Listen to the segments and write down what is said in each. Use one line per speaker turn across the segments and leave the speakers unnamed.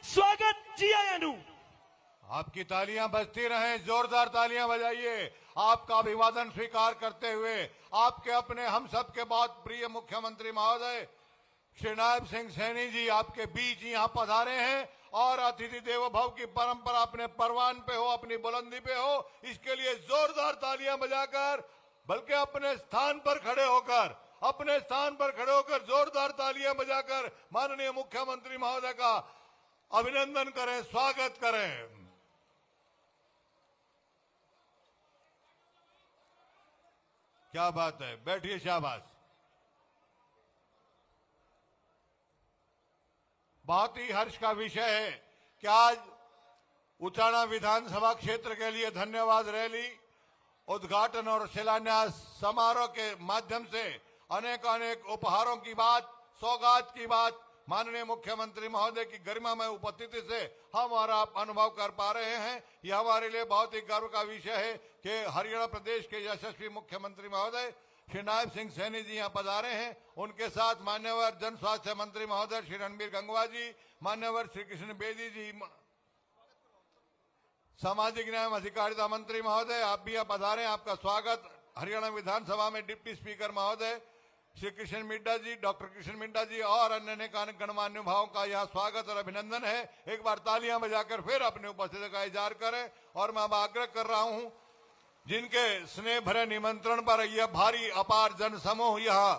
स्वागत जी आया नु।
आपकी तालियां बजती रहें, जोरदार तालियां बजाइए। आपका अभिवादन स्वीकार करते हुए आपके अपने हम सब के बहुत प्रिय मुख्यमंत्री महोदय श्री नायब सिंह सैनी जी आपके बीच यहां पधारे हैं और अतिथि देवो भव की परंपरा अपने परवान पे हो, अपनी बुलंदी पे हो, इसके लिए जोरदार तालियां बजाकर, बल्कि अपने स्थान पर खड़े होकर जोरदार तालियां बजाकर माननीय मुख्यमंत्री महोदय का अभिनंदन करें, स्वागत करें। क्या बात है, बैठिए, शाबाश। बहुत ही हर्ष का विषय है कि आज उचाना विधानसभा क्षेत्र के लिए धन्यवाद रैली, उद्घाटन और शिलान्यास समारोह के माध्यम से अनेक उपहारों की बात, सौगात की बात माननीय मुख्यमंत्री महोदय की गरिमामय उपस्थिति से हम और आप अनुभव कर पा रहे हैं। यह हमारे लिए बहुत ही गर्व का विषय है कि हरियाणा प्रदेश के यशस्वी मुख्यमंत्री महोदय श्री नायब सिंह सैनी जी यहाँ पधारे हैं। उनके साथ मान्यवर जन स्वास्थ्य मंत्री महोदय श्री रणबीर गंगवा जी, मान्यवर श्री कृष्ण बेदी जी, सामाजिक न्याय अधिकारिता मंत्री महोदय, आप भी यहाँ पधारे, आपका स्वागत। हरियाणा विधानसभा में डिप्टी स्पीकर महोदय श्री कृष्ण मिड्डा जी, डॉक्टर कृष्ण मिड्डा जी और अन्य अनेक गणमान्य भावों का यहाँ स्वागत और अभिनंदन है। एक बार तालियां बजाकर फिर अपनी उपस्थिति का इजहार करें। और मैं अब आग्रह कर रहा हूं, जिनके स्नेह भरे निमंत्रण पर यह भारी अपार जन समूह यहाँ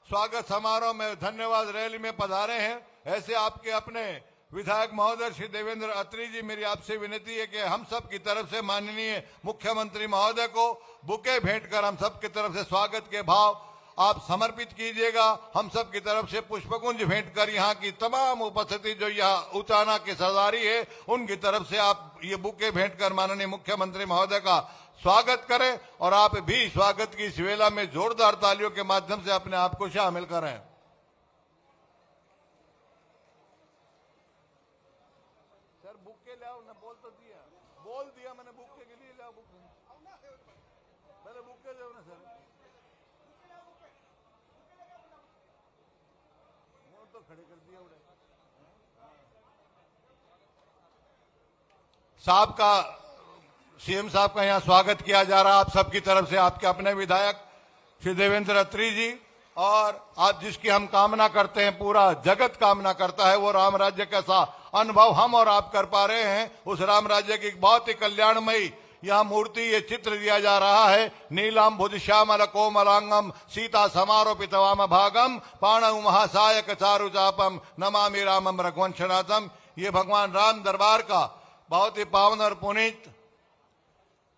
स्वागत समारोह में धन्यवाद रैली में पधारे हैं, ऐसे आपके अपने विधायक महोदय श्री देवेंद्र अत्री जी, मेरी आपसे विनती है कि हम सब की तरफ से माननीय मुख्यमंत्री महोदय को बुके भेंट कर हम सब की तरफ से स्वागत के भाव आप समर्पित कीजिएगा। हम सब की तरफ से पुष्पकुंज भेंट कर यहाँ की तमाम उपस्थिति जो यहाँ उचाना की सरदारी है उनकी तरफ से आप ये बुके भेंट कर माननीय मुख्यमंत्री महोदय का स्वागत करें और आप भी स्वागत की इस वेला में जोरदार तालियों के माध्यम से अपने आप को शामिल करें। सर बुके ले आओ ना, बोल दिया मैंने बुके के लिए, ले आओ बुके, पहले बुके ले आओ ना सर, तो खड़े कर दिया उड़े साहब का, सीएम साहब का यहाँ स्वागत किया जा रहा है आप सबकी तरफ से, आपके अपने विधायक श्री देवेंद्र अत्री जी। और आप जिसकी हम कामना करते हैं, पूरा जगत कामना करता है, वो राम राज्य कैसा अनुभव हम और आप कर पा रहे हैं। उस राम राज्य की बहुत ही कल्याणमयी यह मूर्ति, ये चित्र दिया जा रहा है। नीलम भुज श्यामल कोमलांगम सीता समारोपित वाम भागम पाणव महासायक चारु चापम नमामि रामम रघुवंशनाथम। ये भगवान राम दरबार का बहुत ही पावन और पुनीत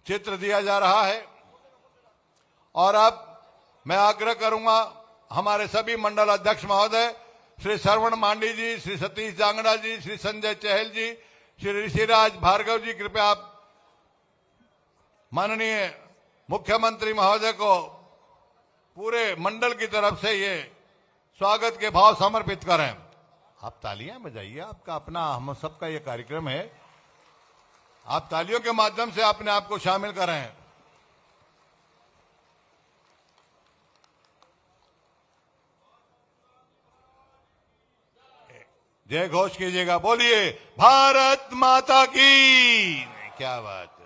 चित्र दिया जा रहा है। और अब मैं आग्रह करूंगा हमारे सभी मंडल अध्यक्ष महोदय श्री श्रवण मांडी जी, श्री सतीश जांगड़ा जी, श्री संजय चहल जी, श्री ऋषिराज भार्गव जी, कृपया आप माननीय मुख्यमंत्री महोदय को पूरे मंडल की तरफ से ये स्वागत के भाव समर्पित करें। आप तालियां बजाइए, आपका अपना हम सबका ये कार्यक्रम है, आप तालियों के माध्यम से अपने आप को शामिल करें। जय घोष कीजिएगा, बोलिए भारत माता की। क्या बात है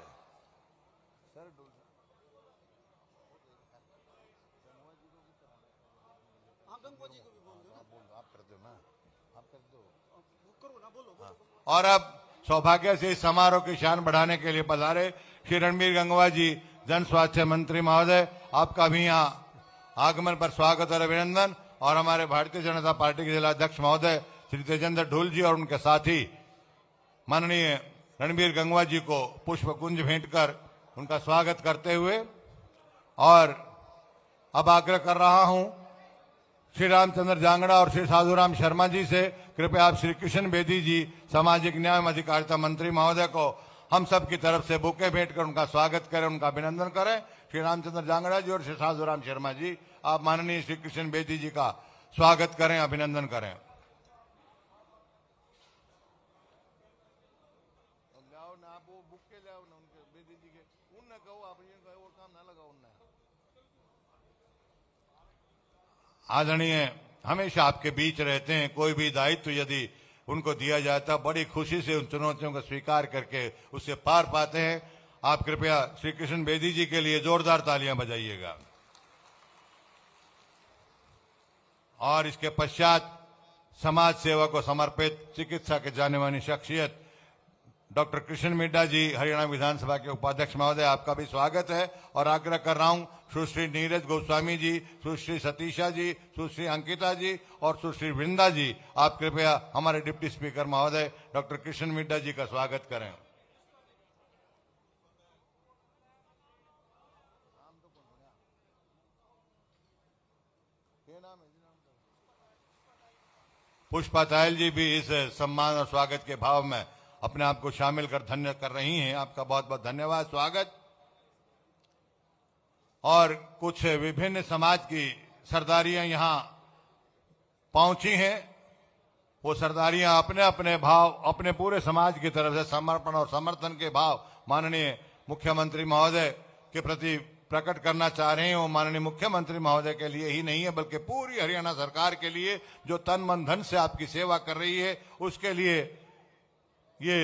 और अब सौभाग्य से इस समारोह की शान बढ़ाने के लिए पधारे श्री रणबीर गंगवा जी, जन स्वास्थ्य मंत्री महोदय, आपका भी यहाँ आगमन पर स्वागत और अभिनंदन। और हमारे भारतीय जनता पार्टी के जिला अध्यक्ष महोदय श्री तेजेंद्र ढोल जी और उनके साथी माननीय रणबीर गंगवा जी को पुष्प कुंज भेंट कर उनका स्वागत करते हुए, और अब आग्रह कर रहा हूं श्री रामचंद्र जांगड़ा और श्री साधुराम शर्मा जी से, कृपया आप श्री कृष्ण बेदी जी, सामाजिक न्याय एवं अधिकारिता मंत्री महोदय को हम सब की तरफ से बुके भेंट कर उनका स्वागत करें, उनका अभिनंदन करें। श्री रामचंद्र जांगड़ा जी और श्री साधुराम शर्मा जी, आप माननीय श्री कृष्ण बेदी जी का स्वागत करें, अभिनंदन करें। आदरणीय हमेशा आपके बीच रहते हैं, कोई भी दायित्व यदि उनको दिया जाता है, बड़ी खुशी से उन चुनौतियों को स्वीकार करके उससे पार पाते हैं। आप कृपया श्री कृष्ण बेदी जी के लिए जोरदार तालियां बजाइएगा। और इसके पश्चात समाज सेवा को समर्पित चिकित्सा के जाने मानी शख्सियत डॉक्टर कृष्ण मिड्डा जी, हरियाणा विधानसभा के उपाध्यक्ष महोदय, आपका भी स्वागत है। और आग्रह कर रहा हूं सुश्री नीरज गोस्वामी जी, सुश्री सतीशा जी, सुश्री अंकिता जी और सुश्री वृंदा जी, आप कृपया हमारे डिप्टी स्पीकर महोदय डॉक्टर कृष्ण मिड्डा जी का स्वागत करें। पुष्पा तायल जी भी इस सम्मान और स्वागत के भाव में अपने आप को शामिल कर धन्य कर रही हैं। आपका बहुत बहुत धन्यवाद, स्वागत। और कुछ विभिन्न समाज की सरदारियां यहां पहुंची हैं। वो सरदारियां अपने अपने भाव, अपने पूरे समाज की तरफ से समर्पण और समर्थन के भाव माननीय मुख्यमंत्री महोदय के प्रति प्रकट करना चाह रहे हैं। वो माननीय मुख्यमंत्री महोदय के लिए ही नहीं है, बल्कि पूरी हरियाणा सरकार के लिए, जो तन मन धन से आपकी सेवा कर रही है, उसके लिए ये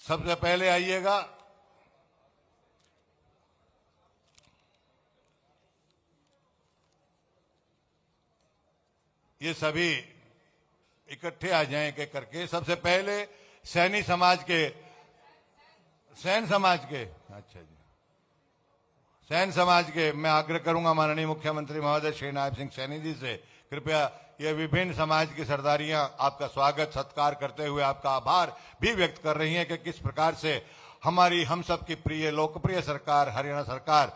सबसे पहले आइएगा। ये सभी इकट्ठे आ जाएं एक एक करके। सबसे पहले सैनी समाज के, सैन समाज के, अच्छा जी, सैन समाज के मैं आग्रह करूंगा माननीय मुख्यमंत्री महोदय श्री नायब सिंह सैनी जी से, कृपया ये विभिन्न समाज की सरदारियां आपका स्वागत सत्कार करते हुए आपका आभार भी व्यक्त कर रही हैं कि किस प्रकार से हमारी हम सब की प्रिय लोकप्रिय सरकार हरियाणा सरकार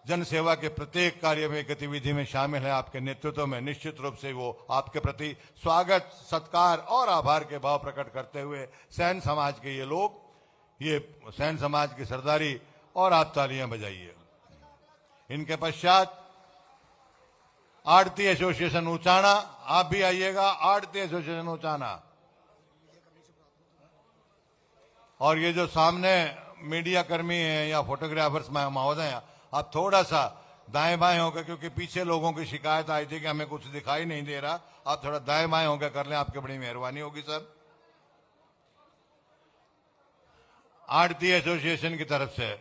जन सेवा के प्रत्येक कार्य में गतिविधि में शामिल है। आपके नेतृत्व में निश्चित रूप से वो आपके प्रति स्वागत सत्कार और आभार के भाव प्रकट करते हुए सैन समाज के ये लोग, ये सैन समाज की सरदारी, और आप तालियां बजाइए। इनके पश्चात आड़ती एसोसिएशन ऊंचाना, आप भी आइएगा। आड़ती एसोसिएशन ऊंचाना। और ये जो सामने मीडिया कर्मी हैं या फोटोग्राफर्स महोदय, आप थोड़ा सा दाएं बाएं होकर, क्योंकि पीछे लोगों की शिकायत आई थी कि हमें कुछ दिखाई नहीं दे रहा, आप थोड़ा दाएं बाएं होकर कर लें, आपकी बड़ी मेहरबानी होगी सर। आड़ती एसोसिएशन की तरफ से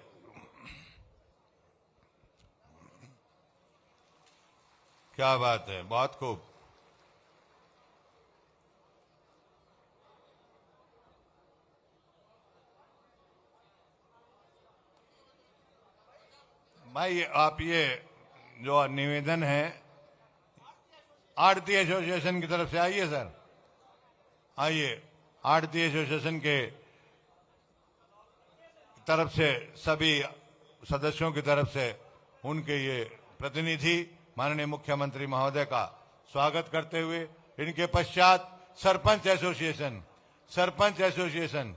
क्या बात है, बहुत खूब। भाई आप ये जो निवेदन है आड़ती एसोसिएशन की तरफ से, आइए सर, आइए। आड़ती एसोसिएशन के तरफ से सभी सदस्यों की तरफ से उनके ये प्रतिनिधि माननीय मुख्यमंत्री महोदय का स्वागत करते हुए, इनके पश्चात सरपंच एसोसिएशन, सरपंच एसोसिएशन,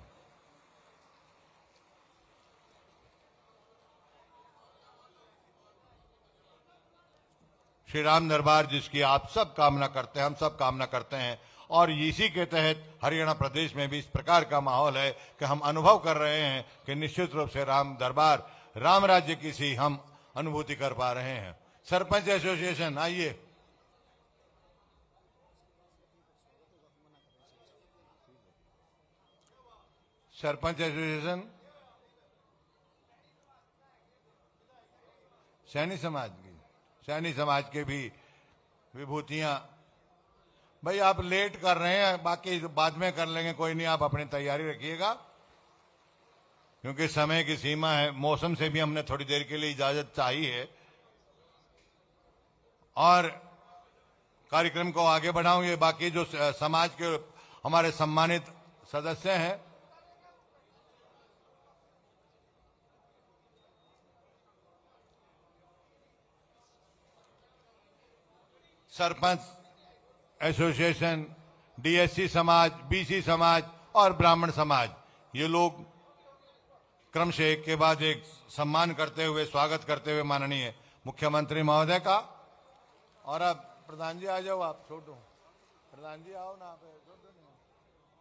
श्री राम दरबार जिसकी आप सब कामना करते हैं, हम सब कामना करते हैं, और इसी के तहत हरियाणा प्रदेश में भी इस प्रकार का माहौल है कि हम अनुभव कर रहे हैं कि निश्चित रूप से राम दरबार, राम राज्य की सी हम अनुभूति कर पा रहे हैं। सरपंच एसोसिएशन, आइए। सरपंच एसोसिएशन, सैनी समाज की, सैनी समाज के भी विभूतियां। भाई आप लेट कर रहे हैं, बाकी बाद में कर लेंगे, कोई नहीं, आप अपनी तैयारी रखिएगा, क्योंकि समय की सीमा है। मौसम से भी हमने थोड़ी देर के लिए इजाजत चाहिए है। और कार्यक्रम को आगे बढ़ाऊं, ये बाकी जो समाज के हमारे सम्मानित सदस्य हैं, सरपंच एसोसिएशन, डीएससी समाज, बीसी समाज और ब्राह्मण समाज, ये लोग क्रमशः एक के बाद एक सम्मान करते हुए, स्वागत करते हुए माननीय मुख्यमंत्री महोदय का। और अब प्रधान जी आ जाओ, आप छोटो प्रधान जी आओ ना, आप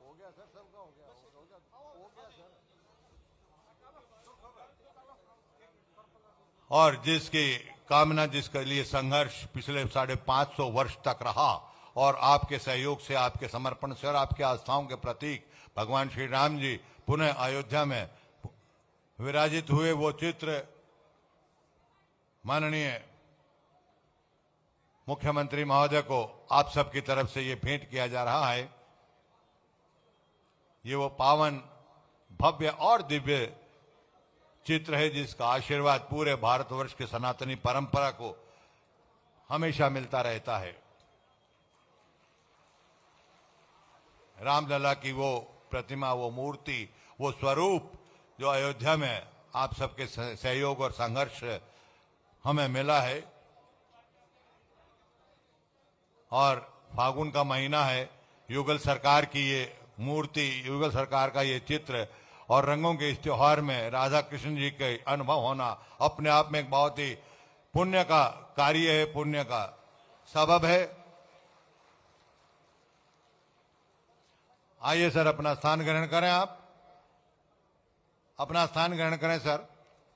हो गया सर, सबका हो गया सर। और जिसकी कामना, जिसके लिए संघर्ष पिछले 550 वर्ष तक रहा, और आपके सहयोग से, आपके समर्पण से और आपके आस्थाओं के प्रतीक भगवान श्री राम जी पुनः अयोध्या में विराजित हुए वो चित्र माननीय मुख्यमंत्री महोदय को आप सबकी तरफ से ये भेंट किया जा रहा है। ये वो पावन, भव्य और दिव्य चित्र है जिसका आशीर्वाद पूरे भारतवर्ष के सनातनी परंपरा को हमेशा मिलता रहता है। रामलला की वो प्रतिमा, वो मूर्ति, वो स्वरूप जो अयोध्या में आप सबके सहयोग और संघर्ष हमें मिला है, और फागुन का महीना है, युगल सरकार की ये मूर्ति, युगल सरकार का ये चित्र और रंगों के इस त्योहार में राधा कृष्ण जी के अनुभव होना अपने आप में एक बहुत ही पुण्य का कार्य है, पुण्य का सबब है। आइए सर, अपना स्थान ग्रहण करें। आप अपना स्थान ग्रहण करें सर।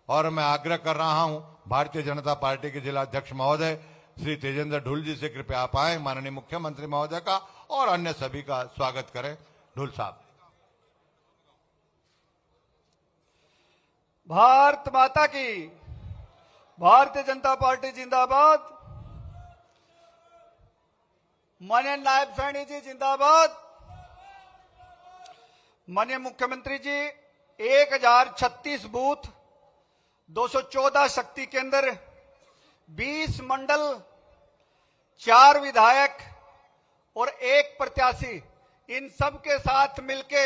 और मैं आग्रह कर रहा हूं भारतीय जनता पार्टी के जिला अध्यक्ष महोदय श्री तेजेंद्र ढुल जी से, कृपया आप आए, माननीय मुख्यमंत्री महोदय का और अन्य सभी का स्वागत करें। ढुल साहब।
भारत माता की, भारतीय जनता पार्टी जिंदाबाद, माननीय नायब सैनी जी जिंदाबाद। माननीय मुख्यमंत्री जी, 1036 बूथ, 214 शक्ति केंद्र, 20 मंडल, 4 विधायक और 1 प्रत्याशी, इन सब के साथ मिलके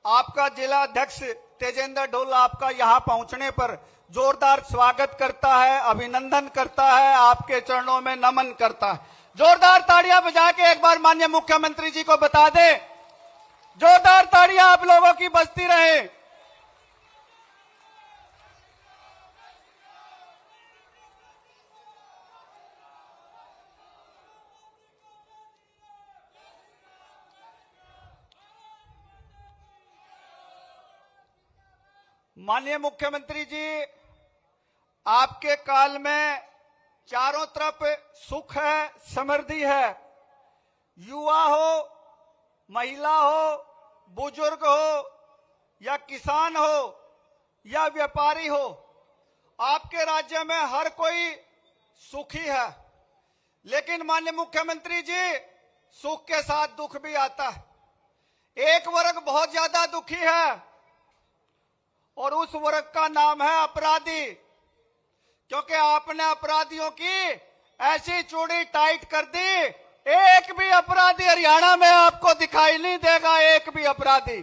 आपका जिला अध्यक्ष तेजेंद्र ढुल आपका यहां पहुंचने पर जोरदार स्वागत करता है, अभिनंदन करता है, आपके चरणों में नमन करता है। जोरदार ताड़ियां बजा के एक बार माननीय मुख्यमंत्री जी को बता दें, जोरदार ताड़ियां आप लोगों की बजती रहे। माननीय मुख्यमंत्री जी, आपके काल में चारों तरफ सुख है, समृद्धि है। युवा हो, महिला हो, बुजुर्ग हो या किसान हो या व्यापारी हो, आपके राज्य में हर कोई सुखी है। लेकिन माननीय मुख्यमंत्री जी, सुख के साथ दुख भी आता है। एक वर्ग बहुत ज्यादा दुखी है और उस वर्ग का नाम है अपराधी, क्योंकि आपने अपराधियों की ऐसी चूड़ी टाइट कर दी, एक भी अपराधी हरियाणा में आपको दिखाई नहीं देगा, एक भी अपराधी।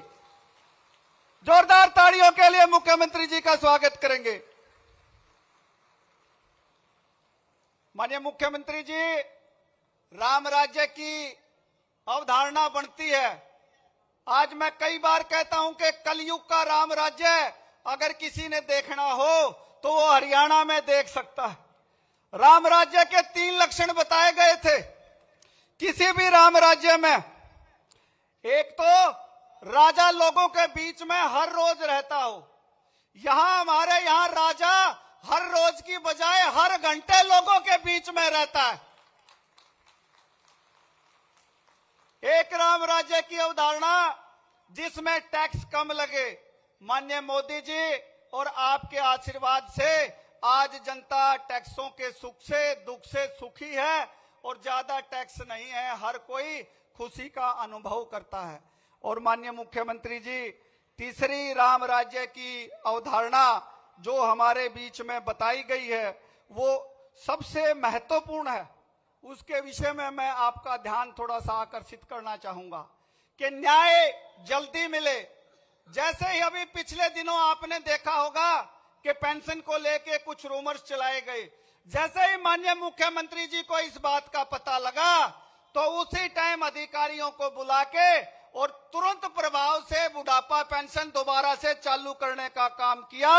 जोरदार ताड़ियों के लिए मुख्यमंत्री जी का स्वागत करेंगे। माननीय मुख्यमंत्री जी, राम राज्य की अवधारणा बनती है। आज मैं कई बार कहता हूं कि कलयुग का राम राज्य अगर किसी ने देखना हो तो वो हरियाणा में देख सकता है। राम राज्य के 3 लक्षण बताए गए थे किसी भी राम राज्य में। एक तो राजा लोगों के बीच में हर रोज रहता हो। यहां हमारे यहां राजा हर रोज की बजाय हर घंटे लोगों के बीच में रहता है। एक राम राज्य की अवधारणा जिसमें टैक्स कम लगे। माननीय मोदी जी और आपके आशीर्वाद से आज जनता टैक्सों के सुख से, दुख से सुखी है और ज्यादा टैक्स नहीं है, हर कोई खुशी का अनुभव करता है। और माननीय मुख्यमंत्री जी, तीसरी राम राज्य की अवधारणा जो हमारे बीच में बताई गई है वो सबसे महत्वपूर्ण है। उसके विषय में मैं आपका ध्यान थोड़ा सा आकर्षित करना चाहूंगा कि न्याय जल्दी मिले। जैसे ही अभी पिछले दिनों आपने देखा होगा कि पेंशन को लेके कुछ रूमर्स चलाए गए, जैसे ही माननीय मुख्यमंत्री जी को इस बात का पता लगा तो उसी टाइम अधिकारियों को बुला के और तुरंत प्रभाव से बुढ़ापा पेंशन दोबारा से चालू करने का काम किया।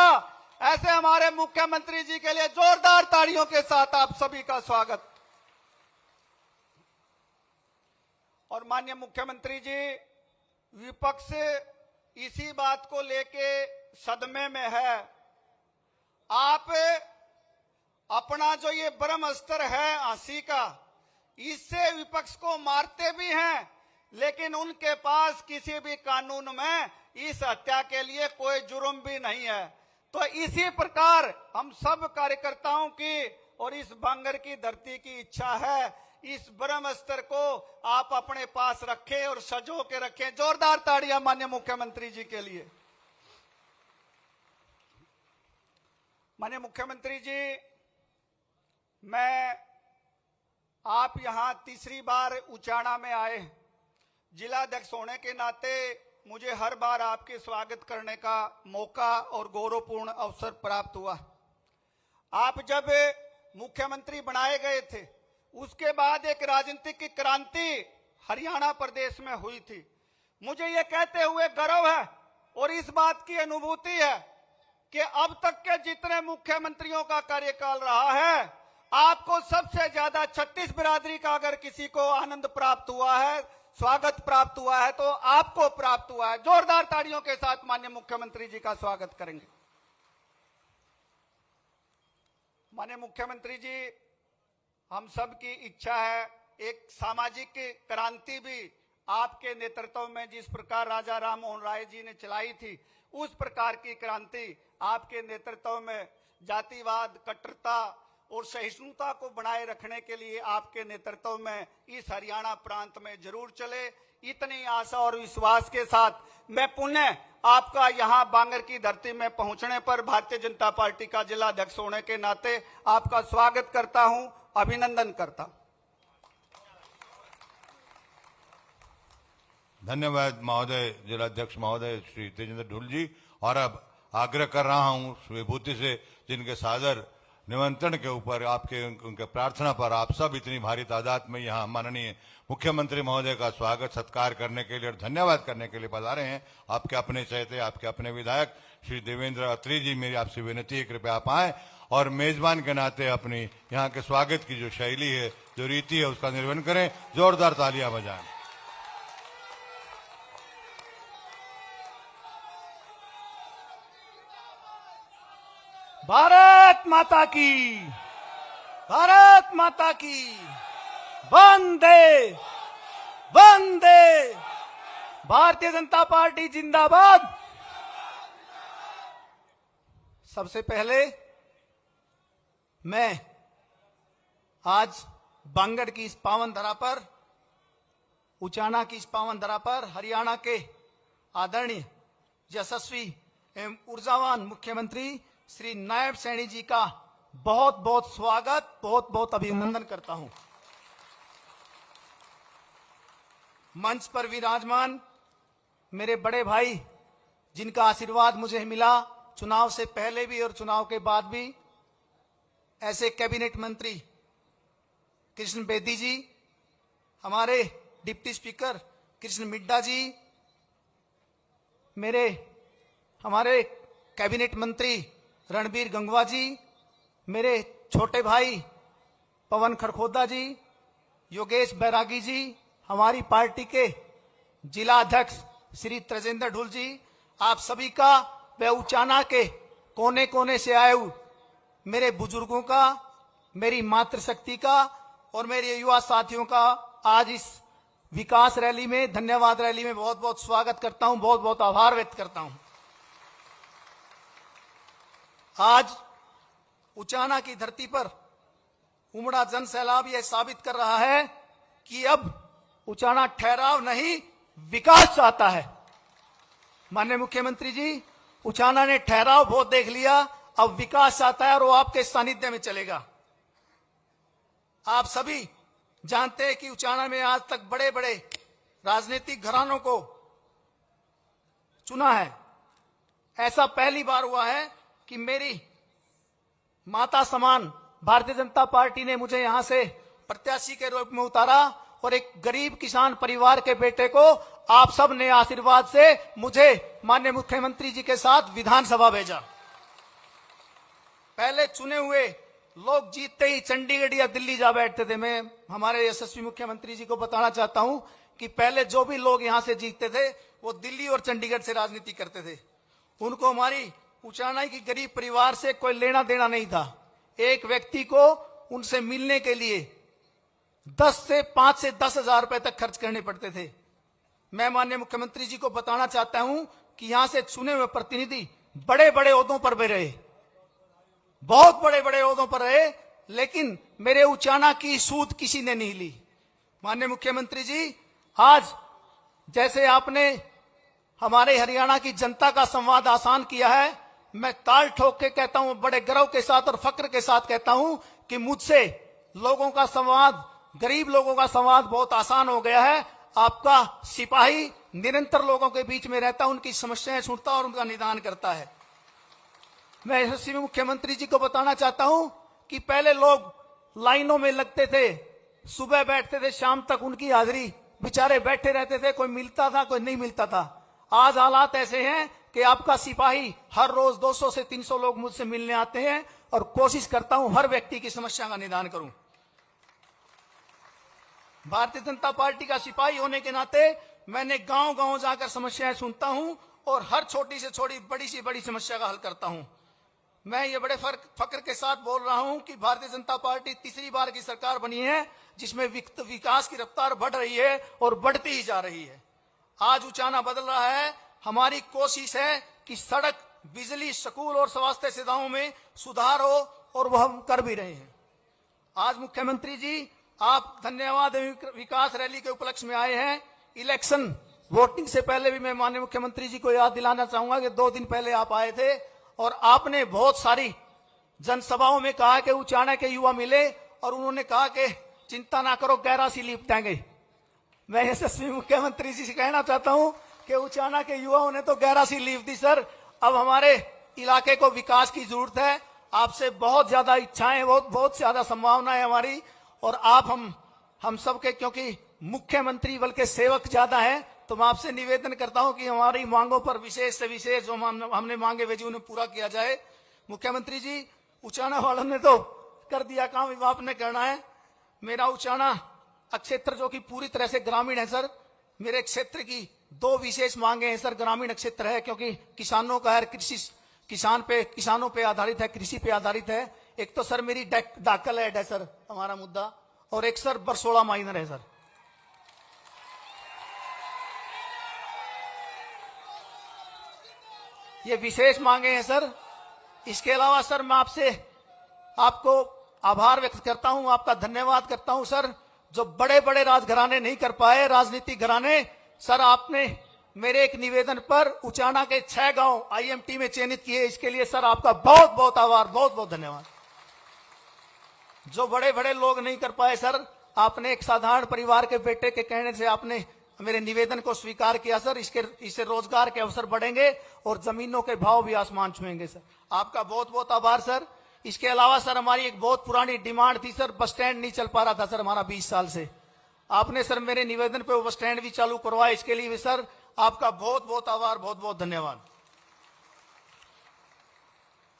ऐसे हमारे मुख्यमंत्री जी के लिए जोरदार तालियों के साथ आप सभी का स्वागत। और माननीय मुख्यमंत्री जी, विपक्ष इसी बात को लेके सदमे में है। आप अपना जो ये ब्रह्मास्त्र है हंसी का, इससे विपक्ष को मारते भी हैं, लेकिन उनके पास किसी भी कानून में इस हत्या के लिए कोई जुर्म भी नहीं है। तो इसी प्रकार हम सब कार्यकर्ताओं की और इस बांगर की धरती की इच्छा है, इस ब्रह्मास्त्र को आप अपने पास रखें और सजो के रखें। जोरदार ताड़ियां माननीय मुख्यमंत्री जी के लिए। माननीय मुख्यमंत्री जी, मैं आप यहां तीसरी बार उचाना में आए, जिला अध्यक्ष होने के नाते मुझे हर बार आपके स्वागत करने का मौका और गौरवपूर्ण अवसर प्राप्त हुआ। आप जब मुख्यमंत्री बनाए गए थे, उसके बाद एक राजनीतिक क्रांति हरियाणा प्रदेश में हुई थी। मुझे ये कहते हुए गर्व है और इस बात की अनुभूति है कि अब तक के जितने मुख्यमंत्रियों का कार्यकाल रहा है, आपको सबसे ज्यादा 36 बिरादरी का अगर किसी को आनंद प्राप्त हुआ है, स्वागत प्राप्त हुआ है, तो आपको प्राप्त हुआ है। जोरदार तालियों के साथ माननीय मुख्यमंत्री जी का स्वागत करेंगे। माननीय मुख्यमंत्री जी, हम सब की इच्छा है, एक सामाजिक क्रांति भी आपके नेतृत्व में जिस प्रकार राजा राम मोहन राय जी ने चलाई थी, उस प्रकार की क्रांति आपके नेतृत्व में जातिवाद, कट्टरता और सहिष्णुता को बनाए रखने के लिए आपके नेतृत्व में इस हरियाणा प्रांत में जरूर चले। इतनी आशा और विश्वास के साथ मैं पुनः आपका यहां बांगर की धरती में पहुंचने पर भारतीय जनता पार्टी का जिला अध्यक्ष होने के नाते आपका स्वागत करता हूं, अभिनंदन करता हूं।
धन्यवाद महोदय, जिलाध्यक्ष महोदय श्री तेजेंद्र ढुल जी। और अब आग्रह कर रहा हूं विभूति से, जिनके सादर निमंत्रण के ऊपर आपके उनके प्रार्थना पर आप सब इतनी भारी तादाद में यहाँ माननीय मुख्यमंत्री महोदय का स्वागत सत्कार करने के लिए और धन्यवाद करने के लिए पधारे हैं। आपके अपने चहेते, आपके अपने विधायक श्री देवेंद्र अत्री जी, मेरी आपसे विनती है कृपया आप आए और मेजबान के नाते अपनी यहाँ के स्वागत की जो शैली है, जो रीति है, उसका निर्वहन करें। जोरदार तालियां बजाएं।
भारत माता की, भारत माता की, वंदे वंदे, भारतीय जनता पार्टी जिंदाबाद। सबसे पहले मैं आज बांगर की इस पावन धरा पर, उचाना की इस पावन धरा पर हरियाणा के आदरणीय यशस्वी एवं ऊर्जावान मुख्यमंत्री श्री नायब सैनी जी का बहुत बहुत स्वागत, बहुत बहुत अभिनंदन करता हूं। मंच पर विराजमान मेरे बड़े भाई, जिनका आशीर्वाद मुझे मिला चुनाव से पहले भी और चुनाव के बाद भी, ऐसे कैबिनेट मंत्री कृष्ण बेदी जी, हमारे डिप्टी स्पीकर कृष्ण मिड्डा जी, हमारे कैबिनेट मंत्री रणबीर गंगवा जी, मेरे छोटे भाई पवन खरखोदा जी, योगेश बैरागी जी, हमारी पार्टी के जिला अध्यक्ष श्री तेजेंद्र ढुल जी, आप सभी का व उचाना के कोने कोने से आए हुए मेरे बुजुर्गों का, मेरी मातृशक्ति का और मेरे युवा साथियों का आज इस विकास रैली में, धन्यवाद रैली में बहुत बहुत स्वागत करता हूं, बहुत बहुत आभार व्यक्त करता हूं। आज उचाना की धरती पर उमड़ा जन सैलाब यह साबित कर रहा है कि अब उचाना ठहराव नहीं, विकास चाहता है। माननीय मुख्यमंत्री जी, उचाना ने ठहराव बहुत देख लिया, अब विकास चाहता है और वो आपके सानिध्य में चलेगा। आप सभी जानते हैं कि उचाना में आज तक बड़े बड़े राजनीतिक घरानों को चुना है। ऐसा पहली बार हुआ है कि मेरी माता समान भारतीय जनता पार्टी ने मुझे यहां से प्रत्याशी के रूप में उतारा और एक गरीब किसान परिवार के बेटे को आप सब ने आशीर्वाद से मुझे माननीय मुख्यमंत्री जी के साथ विधानसभा भेजा। पहले चुने हुए लोग जीतते ही चंडीगढ़ या दिल्ली जा बैठते थे। मैं हमारे यशस्वी मुख्यमंत्री जी को बताना चाहता हूं कि पहले जो भी लोग यहां से जीतते थे वो दिल्ली और चंडीगढ़ से राजनीति करते थे। उनको हमारी उचाना की गरीब परिवार से कोई लेना देना नहीं था। एक व्यक्ति को उनसे मिलने के लिए 5 से 10,000 रुपए तक खर्च करने पड़ते थे। मैं माननीय मुख्यमंत्री जी को बताना चाहता हूं कि यहां से चुने हुए प्रतिनिधि बड़े बड़े ओहदों पर भी रहे, बहुत बड़े बड़े ओहदों पर रहे, लेकिन मेरे उचाना की सूद किसी ने नहीं ली। माननीय मुख्यमंत्री जी, आज जैसे आपने हमारे हरियाणा की जनता का संवाद आसान किया है, मैं ताल ठोक के कहता हूं, बड़े गर्व के साथ और फक्र के साथ कहता हूं कि मुझसे लोगों का संवाद, गरीब लोगों का संवाद बहुत आसान हो गया है। आपका सिपाही निरंतर लोगों के बीच में रहता, उनकी समस्याएं सुनता और उनका निदान करता है। मैं यशस्वी मुख्यमंत्री जी को बताना चाहता हूं कि पहले लोग लाइनों में लगते थे, सुबह बैठते थे, शाम तक उनकी हाजिरी, बेचारे बैठे रहते थे, कोई मिलता था कोई नहीं मिलता था। आज हालात ऐसे हैं कि आपका सिपाही हर रोज 200 से 300 लोग मुझसे मिलने आते हैं और कोशिश करता हूं हर व्यक्ति की समस्या का निदान करूं। भारतीय जनता पार्टी का सिपाही होने के नाते मैंने गांव गांव जाकर समस्याएं सुनता हूं और हर छोटी से छोटी, बड़ी से बड़ी समस्या का हल करता हूं। मैं ये बड़े फक्र के साथ बोल रहा हूं कि भारतीय जनता पार्टी तीसरी बार की सरकार बनी है जिसमें विकास की रफ्तार बढ़ रही है और बढ़ती ही जा रही है। आज उचाना बदल रहा है। हमारी कोशिश है कि सड़क, बिजली, स्कूल और स्वास्थ्य सेवाओं में सुधार हो और वह हम कर भी रहे हैं। आज मुख्यमंत्री जी, आप धन्यवाद विकास रैली के उपलक्ष्य में आए हैं। इलेक्शन वोटिंग से पहले भी मैं माननीय मुख्यमंत्री जी को याद दिलाना चाहूंगा कि 2 दिन पहले आप आए थे और आपने बहुत सारी जनसभाओं में कहा कि उचाना के युवा मिले और उन्होंने कहा कि चिंता ना करो, गहरा सी निपटाएंगे। मैं यशस्वी मुख्यमंत्री जी से कहना चाहता हूं कि उचाना के युवाओं ने तो गहरा सी लीव दी सर। अब हमारे इलाके को विकास की जरूरत है। आपसे बहुत ज्यादा इच्छाएं, बहुत ज्यादा संभावनाएं हमारी, और आप हम सबके, क्योंकि मुख्यमंत्री बल्कि सेवक ज्यादा हैं, तो मैं आपसे निवेदन करता हूं कि हमारी मांगों पर विशेष से विशेष जो हमने मांगे भेजी उन्हें पूरा किया जाए। मुख्यमंत्री जी, उचाना वालों ने तो कर दिया काम, अब आपने करना है। मेरा उचाना क्षेत्र जो कि पूरी तरह से ग्रामीण है सर, मेरे क्षेत्र की 2 विशेष मांगे हैं सर। ग्रामीण क्षेत्र है क्योंकि किसानों का है, किसानों पे आधारित है, कृषि पे आधारित है। एक तो सर मेरी दाखल हेड है सर हमारा मुद्दा, और एक सर बरसोड़ा माइनर है सर। ये विशेष मांगे हैं सर। इसके अलावा सर मैं आपको आभार व्यक्त करता हूं, आपका धन्यवाद करता हूं सर। जो बड़े बड़े राजघराने नहीं कर पाए, राजनीतिक घराने, सर आपने मेरे एक निवेदन पर उचाना के 6 गांव आईएमटी में चयनित किए। इसके लिए सर आपका बहुत बहुत आभार, बहुत बहुत धन्यवाद। जो बड़े बड़े लोग नहीं कर पाए सर, आपने एक साधारण परिवार के बेटे के कहने से आपने मेरे निवेदन को स्वीकार किया सर। इससे रोजगार के अवसर बढ़ेंगे और जमीनों के भाव भी आसमान छुएंगे सर। आपका बहुत बहुत आभार सर। इसके अलावा सर हमारी एक बहुत पुरानी डिमांड थी सर, बस स्टैंड नहीं चल पा रहा था सर हमारा 20 साल से। आपने सर मेरे निवेदन पे वो बस स्टैंड भी चालू करवाया। इसके लिए भी सर आपका बहुत बहुत आभार, बहुत बहुत धन्यवाद।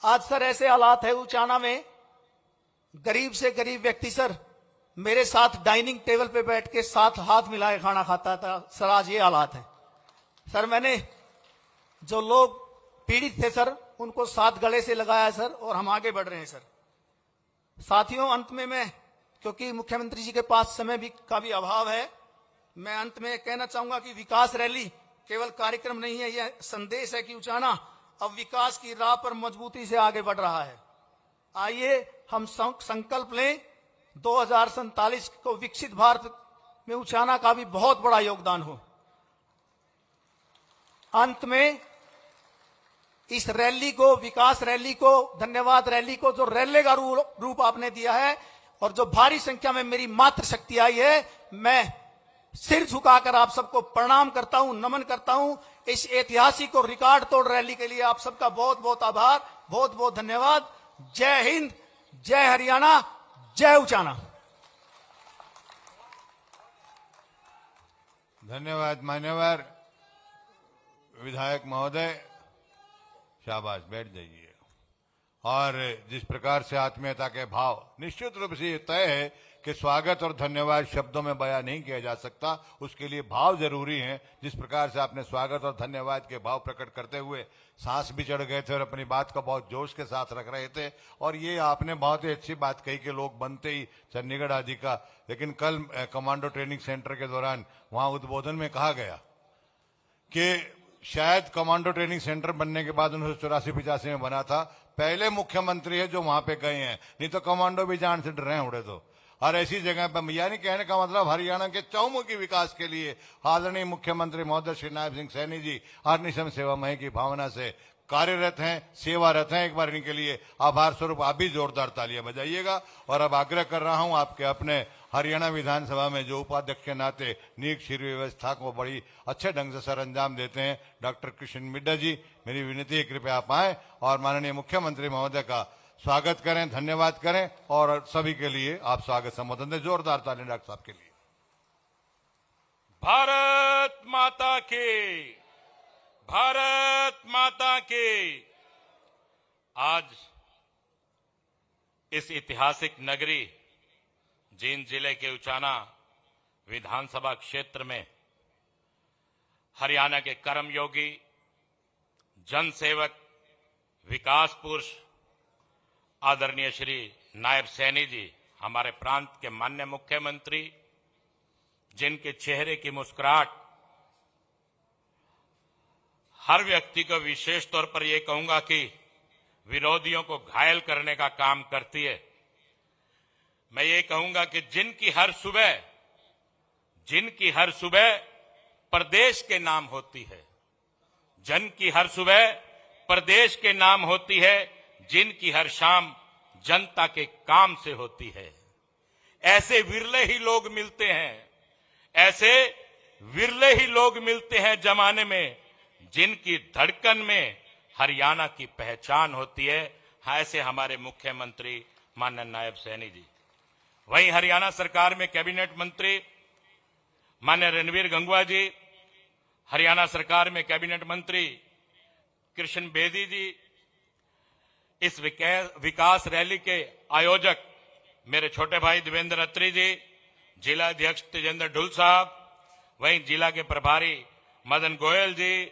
आज सर ऐसे हालात है उचाना में, गरीब से गरीब व्यक्ति सर मेरे साथ डाइनिंग टेबल पे बैठ के साथ हाथ मिलाए खाना खाता था सर। आज ये हालात है सर। मैंने जो लोग पीड़ित थे सर उनको साथ गले से लगाया सर, और हम आगे बढ़ रहे हैं सर। साथियों, अंत में मैं, क्योंकि मुख्यमंत्री जी के पास समय भी का भी अभाव है, मैं अंत में कहना चाहूंगा कि विकास रैली केवल कार्यक्रम नहीं है, यह संदेश है कि उचाना अब विकास की राह पर मजबूती से आगे बढ़ रहा है। आइए हम संकल्प लें 2047 को विकसित भारत में उचाना का भी बहुत बड़ा योगदान हो। अंत में इस रैली को, विकास रैली को, धन्यवाद रैली को, जो रैली का रूप आपने दिया है और जो भारी संख्या में मेरी मात्र शक्ति आई है, मैं सिर झुकाकर आप सबको प्रणाम करता हूं, नमन करता हूं। इस ऐतिहासिक और रिकॉर्ड तोड़ रैली के लिए आप सबका बहुत बहुत आभार, बहुत बहुत धन्यवाद। जय हिंद, जय हरियाणा, जय उचाना।
धन्यवाद मान्यवर विधायक महोदय, शाबाश, बैठ जाइए। और जिस प्रकार से आत्मीयता के भाव, निश्चित रूप से ये तय है कि स्वागत और धन्यवाद शब्दों में बयां नहीं किया जा सकता, उसके लिए भाव जरूरी हैं। जिस प्रकार से आपने स्वागत और धन्यवाद के भाव प्रकट करते हुए सांस भी चढ़ गए थे और अपनी बात को बहुत जोश के साथ रख रहे थे, और ये आपने बहुत ही अच्छी बात कही कि लोग बनते ही चंडीगढ़ आदि का, लेकिन कल कमांडो ट्रेनिंग सेंटर के दौरान वहां उद्बोधन में कहा गया कि शायद कमांडो ट्रेनिंग सेंटर बनने के बाद 1984-85 में बना था, पहले मुख्यमंत्री है जो वहां पे गए हैं, नहीं तो कमांडो भी जान से डर रहे हैं उड़े तो। और ऐसी जगह पर, यानी कहने का मतलब हरियाणा के चौमुखी विकास के लिए आदरणीय मुख्यमंत्री महोदय श्री नायब सिंह सैनी जी अग्निशम सेवामय की भावना से कार्यरत हैं, सेवारत हैं। एक बार इनके लिए आभार स्वरूप आप भी जोरदार तालियां बजाइएगा। और अब आग्रह कर रहा हूं आपके अपने हरियाणा विधानसभा में जो उपाध्यक्ष के नाते नीक शिर व्यवस्था को बड़ी अच्छे ढंग से सर अंजाम देते हैं, डॉक्टर कृष्ण मिड्डा जी, मेरी विनती है कृपया आप आए और माननीय मुख्यमंत्री महोदय का स्वागत करें, धन्यवाद करें और सभी के लिए आप स्वागत संबोधन दें। जोरदार ताली डॉक्टर साहब के लिए।
भारत माता की, भारत माता की। आज इस ऐतिहासिक नगरी जींद जिले के उचाना विधानसभा क्षेत्र में हरियाणा के कर्मयोगी, जनसेवक, विकास पुरुष आदरणीय श्री नायब सैनी जी, हमारे प्रांत के माननीय मुख्यमंत्री, जिनके चेहरे की मुस्कुराहट हर व्यक्ति को, विशेष तौर पर यह कहूंगा कि विरोधियों को घायल करने का काम करती है। मैं ये कहूंगा कि जिनकी हर सुबह प्रदेश के नाम होती है, जिनकी हर सुबह प्रदेश के नाम होती है, जिनकी हर शाम जनता के काम से होती है, ऐसे विरले ही लोग मिलते हैं, ऐसे विरले ही लोग मिलते हैं जमाने में जिनकी धड़कन में हरियाणा की पहचान होती है। ऐसे हमारे मुख्यमंत्री माननीय नायब सैनी जी। वहीं हरियाणा सरकार में कैबिनेट मंत्री माननीय रणबीर गंगवा जी, हरियाणा सरकार में कैबिनेट मंत्री कृष्ण बेदी जी, इस विकास रैली के आयोजक मेरे छोटे भाई देवेंद्र अत्री जी, जिला अध्यक्ष तेजेंद्र ढुल साहब, वहीं जिला के प्रभारी मदन गोयल जी,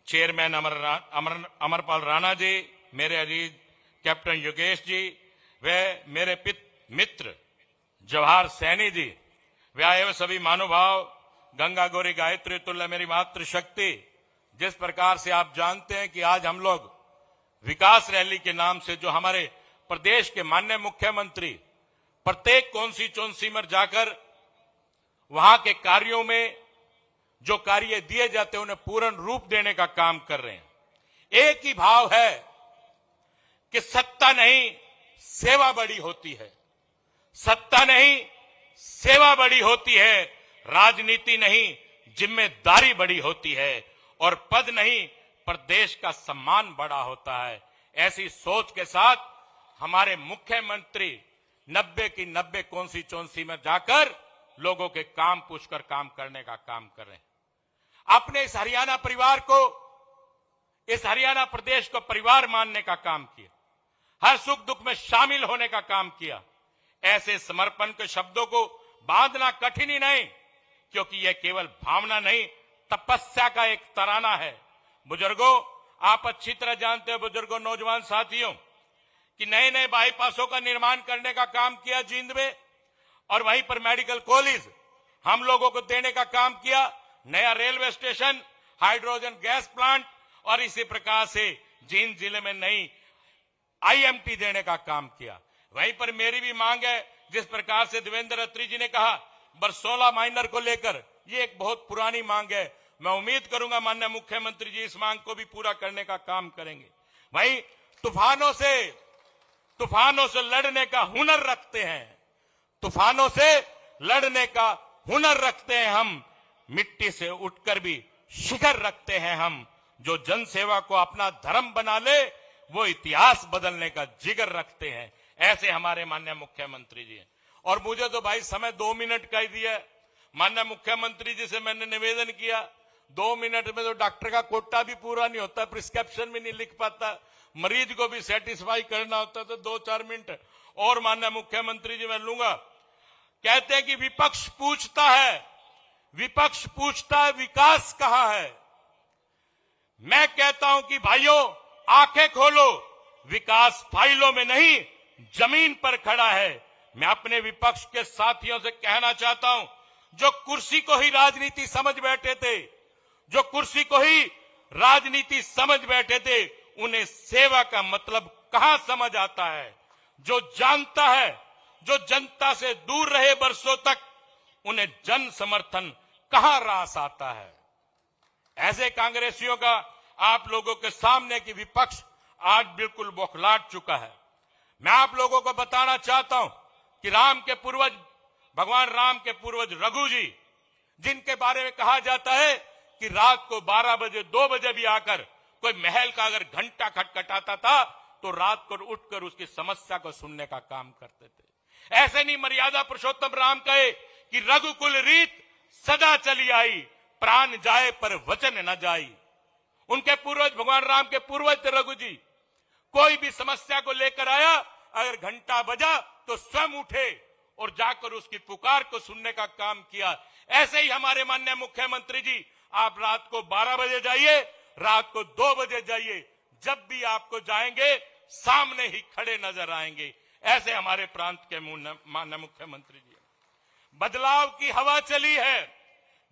चेयरमैन अमरपाल राणा जी, मेरे अजीज कैप्टन योगेश जी, व मेरे मित्र जवाहर सैनी जी, वे आए हुए सभी महानुभाव, गंगा गौरी गायत्री तुल्य मेरी मातृशक्ति। जिस प्रकार से आप जानते हैं कि आज हम लोग विकास रैली के नाम से जो हमारे प्रदेश के माननीय मुख्यमंत्री प्रत्येक कॉन्स्टिट्यूएंसी में जाकर वहां के कार्यों में जो कार्य दिए जाते हैं उन्हें पूर्ण रूप देने का काम कर रहे हैं। एक ही भाव है कि सत्ता नहीं सेवा बड़ी होती है, सत्ता नहीं सेवा बड़ी होती है, राजनीति नहीं जिम्मेदारी बड़ी होती है, और पद नहीं प्रदेश का सम्मान बड़ा होता है। ऐसी सोच के साथ हमारे मुख्यमंत्री 90 की 90 कॉन्स्टिट्यूएंसी में जाकर लोगों के काम पूछकर काम करने का काम कर रहे हैं। अपने इस हरियाणा परिवार को, इस हरियाणा प्रदेश को परिवार मानने का काम किया, हर सुख दुख में शामिल होने का काम किया। ऐसे समर्पण के शब्दों को बांधना कठिन ही नहीं, क्योंकि यह केवल भावना नहीं, तपस्या का एक तराना है। बुजुर्गों, आप अच्छी तरह जानते हैं, बुजुर्गों, नौजवान साथियों, कि नए नए बाईपासों का निर्माण करने का काम किया जींद में, और वहीं पर मेडिकल कॉलेज हम लोगों को देने का काम किया, नया railway station, hydrogen gas plant, और इसी प्रकार से जींद जिले में नई आईएमटी देने का काम किया। वहीं पर मेरी भी मांग है, जिस प्रकार से देवेंद्र अत्री जी ने कहा बरसोला माइनर को लेकर, ये एक बहुत पुरानी मांग है। मैं उम्मीद करूंगा माननीय मुख्यमंत्री जी इस मांग को भी पूरा करने का काम करेंगे। वहीं तूफानों से लड़ने का हुनर रखते हैं, तूफानों से लड़ने का हुनर रखते हैं हम, मिट्टी से उठकर भी शिखर रखते हैं हम। जो जनसेवा को अपना धर्म बना ले वो इतिहास बदलने का जिगर रखते हैं। ऐसे हमारे माननीय मुख्यमंत्री जी हैं। और मुझे तो भाई समय 2 मिनट का ही दिया। माननीय मुख्यमंत्री जी से मैंने निवेदन किया, 2 मिनट में तो डॉक्टर का कोटा भी पूरा नहीं होता, प्रिस्क्रिप्शन भी नहीं लिख पाता, मरीज को भी सेटिस्फाई करना होता, तो 2-4 मिनट और माननीय मुख्यमंत्री जी मैं लूंगा। कहते हैं कि विपक्ष पूछता है विकास कहां है। मैं कहता हूं कि भाइयों आंखें खोलो, विकास फाइलों में नहीं जमीन पर खड़ा है। मैं अपने विपक्ष के साथियों से कहना चाहता हूं, जो कुर्सी को ही राजनीति समझ बैठे थे, उन्हें सेवा का मतलब कहां समझ आता है। जो जानता है, जो जनता से दूर रहे बरसों तक, उन्हें जन समर्थन कहां रास आता है। ऐसे कांग्रेसियों का आप लोगों के सामने की विपक्ष आज बिल्कुल बौखलाट चुका है। मैं आप लोगों को बताना चाहता हूं कि भगवान राम के पूर्वज रघु जी, जिनके बारे में कहा जाता है कि रात को 12 बजे 2 बजे भी आकर कोई महल का अगर घंटा खटखटाता था तो रात को उठकर उसकी समस्या को सुनने का काम करते थे। ऐसे नहीं मर्यादा पुरुषोत्तम राम कहे कि रघुकुल रीत सदा चली आई, प्राण जाए पर वचन न जाई। उनके पूर्वज भगवान राम के पूर्वज थे रघु जी। कोई भी समस्या को लेकर आया, अगर घंटा बजा तो स्वयं उठे और जाकर उसकी पुकार को सुनने का काम किया। ऐसे ही हमारे माननीय मुख्यमंत्री जी, आप रात को 12 बजे जाइए, रात को 2 बजे जाइए, जब भी आपको जाएंगे सामने ही खड़े नजर आएंगे। ऐसे हमारे प्रांत के माननीय मुख्यमंत्री जी। बदलाव की हवा चली है,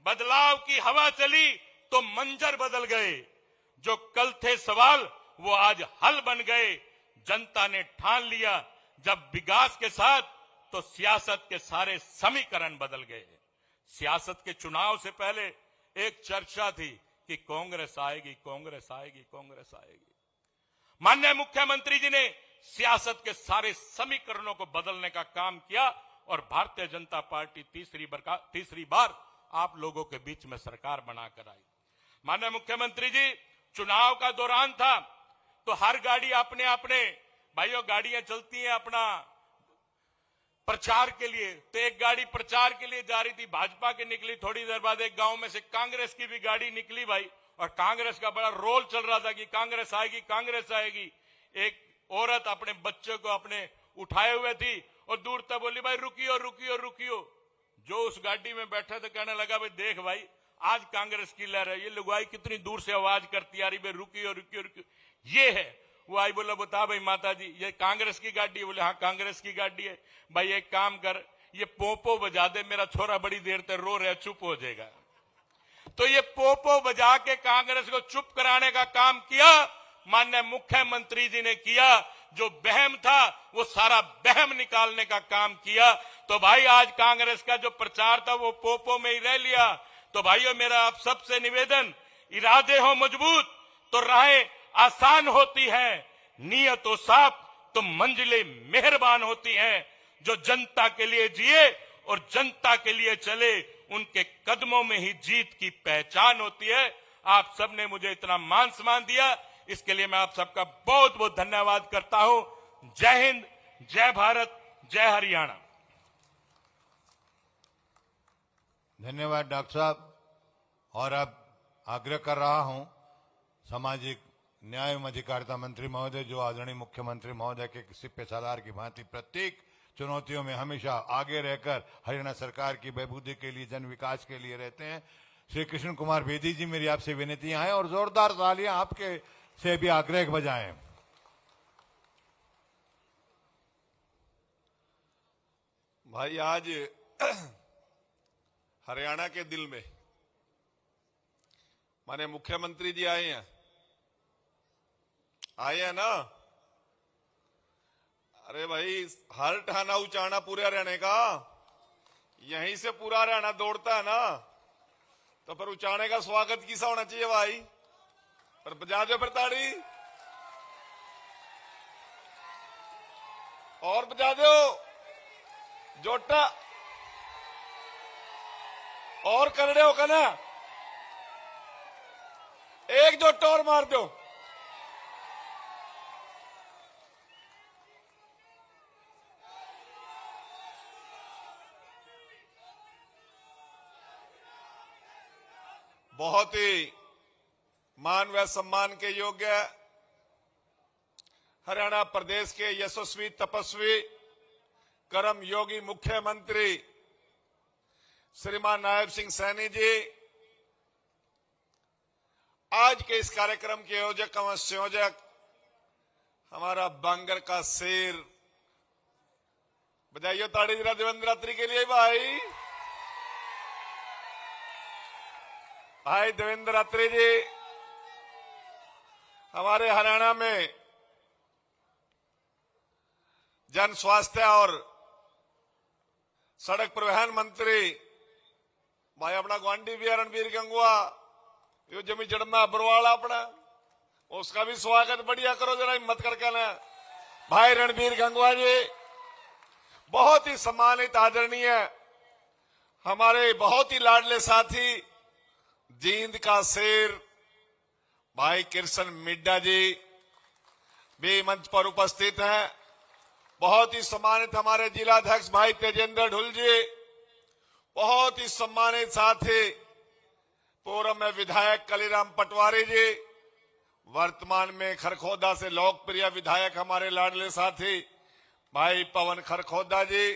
बदलाव की हवा चली तो मंजर बदल गए। जो कल थे सवाल वो आज हल बन गए। जनता ने ठान लिया जब विकास के साथ, तो सियासत के सारे समीकरण बदल गए। सियासत के चुनाव से पहले एक चर्चा थी कि कांग्रेस आएगी, कांग्रेस आएगी, कांग्रेस आएगी। माननीय मुख्यमंत्री जी ने सियासत के सारे समीकरणों को बदलने का काम किया और भारतीय जनता पार्टी तीसरी बार आप लोगों के बीच में सरकार बनाकर आई। माननीय मुख्यमंत्री जी, चुनाव का दौरान था तो हर गाड़ी अपने भाइयों गाड़ियां चलती हैं अपना प्रचार के लिए, तो एक गाड़ी प्रचार के लिए जा रही थी, भाजपा की निकली। थोड़ी देर बाद एक गांव में से कांग्रेस की भी गाड़ी निकली भाई, और कांग्रेस का बड़ा रोल चल रहा था कि कांग्रेस आएगी, कांग्रेस आएगी। एक औरत अपने बच्चे को अपने उठाए हुए थी और दूर तक बोली, भाई रुकियो रुकियो रुकियो। जो उस गाड़ी में बैठा था कहने लगा, भाई देख भाई आज कांग्रेस की लहर है, ये लुगाई कितनी दूर से आवाज करती आ रही, भाई रुकियो रुकियो रुकियो। ये है वो आई, बोला बता भाई माता जी ये कांग्रेस की गाड़ी है। बोले हाँ कांग्रेस की गाड़ी है। भाई एक काम कर, ये पोपो बजा दे, मेरा छोरा बड़ी देर तक रो रहा, चुप हो जाएगा। तो ये पोपो बजा के कांग्रेस को चुप कराने का काम किया माननीय मुख्यमंत्री जी ने किया। जो बहम था वो सारा बहम निकालने का काम किया। तो भाई आज कांग्रेस का जो प्रचार था वो पोपो में ही रह लिया। तो भाइयों मेरा आप सबसे निवेदन, इरादे हो मजबूत तो राहें आसान होती हैं, नीयत हो साफ तो मंजिलें मेहरबान होती हैं। जो जनता के लिए जिए और जनता के लिए चले, उनके कदमों में ही जीत की पहचान होती है। आप सबने मुझे इतना मान सम्मान दिया, इसके लिए मैं आप सबका बहुत बहुत धन्यवाद करता हूं। जय हिंद, जय भारत, जय हरियाणा।
धन्यवाद डॉक्टर साहब। और अब आग्रह कर रहा हूं सामाजिक न्याय एवं अधिकारिता मंत्री महोदय, जो आदरणीय मुख्यमंत्री महोदय के सिपे सालार की भांति प्रत्येक चुनौतियों में हमेशा आगे रहकर हरियाणा सरकार की बहबूदी के लिए, जन विकास के लिए रहते हैं। श्री कृष्ण कुमार बेदी जी, मेरी आपसे विनतियां हैं और जोरदार तालियां आपके से भी आग्रह बजाएं।
भाई आज हरियाणा के दिल में माने मुख्यमंत्री जी आए हैं ना। अरे भाई हर ठाना उचाना पूरे हरियाणा का, यहीं से पूरा हरियाणा दौड़ता है ना, तो फिर उचाने का स्वागत किसा होना चाहिए भाई। पर बजा दो फिर ताड़ी, और बजा दो जोटा, और करड़े होगा ना, एक जोटा और मार दो। बहुत ही मान व सम्मान के योग्य हरियाणा प्रदेश के यशस्वी तपस्वी कर्म योगी मुख्यमंत्री श्रीमान नायब सिंह सैनी जी, आज के इस कार्यक्रम के आयोजक एवं संयोजक हमारा बांगर का शेर, बधाइयों ताड़ी जरा देवेंद्र अत्री के लिए भाई देवेंद्र अत्री जी हमारे हरियाणा में जन स्वास्थ्य और सड़क परिवहन मंत्री भाई अपना ग्वांडी भी रणबीर गंगवा, यो जमी जड़ना बरवाला अपना, उसका भी स्वागत बढ़िया करो जरा हिम्मत करके ना। भाई रणबीर गंगवा जी बहुत ही सम्मानित आदरणीय हमारे बहुत ही लाडले साथी जींद का शेर भाई कृष्ण मिड्डा जी भी मंच पर उपस्थित हैं। बहुत ही सम्मानित हमारे जिलाध्यक्ष भाई तेजेंद्र ढुल जी, बहुत ही सम्मानित साथी पूर्व में विधायक कलीराम पटवारी जी, वर्तमान में खरखोदा से लोकप्रिय विधायक हमारे लाडले साथी भाई पवन खरखोदा जी,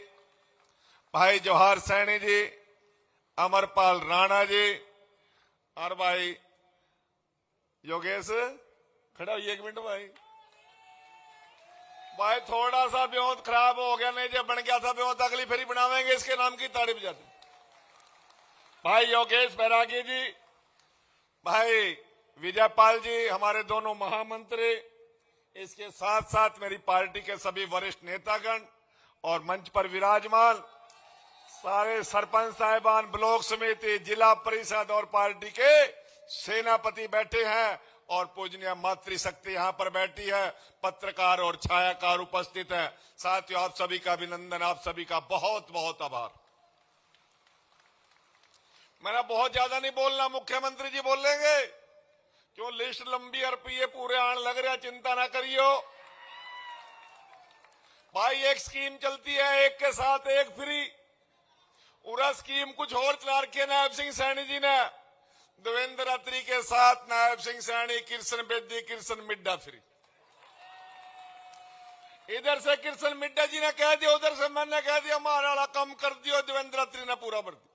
भाई जवाहर सैनी जी, अमरपाल राणा जी और भाई योगेश खड़ा हुई 1 मिनट भाई थोड़ा सा ब्योत खराब हो गया, नहीं जब बन गया था ब्योत अगली फेरी बनावेंगे, इसके नाम की ताड़ी बजाते। भाई योगेश बैरागी जी, भाई विजयपाल जी हमारे दोनों महामंत्री, इसके साथ साथ मेरी पार्टी के सभी वरिष्ठ नेतागण और मंच पर विराजमान सारे सरपंच साहिबान, ब्लॉक समिति, जिला परिषद और पार्टी के सेनापति बैठे हैं और पूजनीय मातृशक्ति यहां पर बैठी है, पत्रकार और छायाकार उपस्थित है। साथियों आप सभी का अभिनंदन, आप सभी का बहुत बहुत आभार। मेरा बहुत ज्यादा नहीं बोलना, मुख्यमंत्री जी बोल लेंगे, क्यों लिस्ट लंबी और पीए पूरे आने लग रहा, चिंता ना करियो भाई। एक स्कीम चलती है एक के साथ एक फ्री, पूरा स्कीम कुछ और चला रखी है नायब सिंह सैनी जी ने, देवेंद्र अत्री के साथ नायब सिंह सैनी, कृष्ण बेदी, कृष्ण मिड्डा फ्री। इधर से कृष्ण मिड्डा जी ने कह दिया, उधर से मैंने कह दिया, हमारा वाला कम कर दियो, देवेंद्र अत्री ने पूरा भर दिया।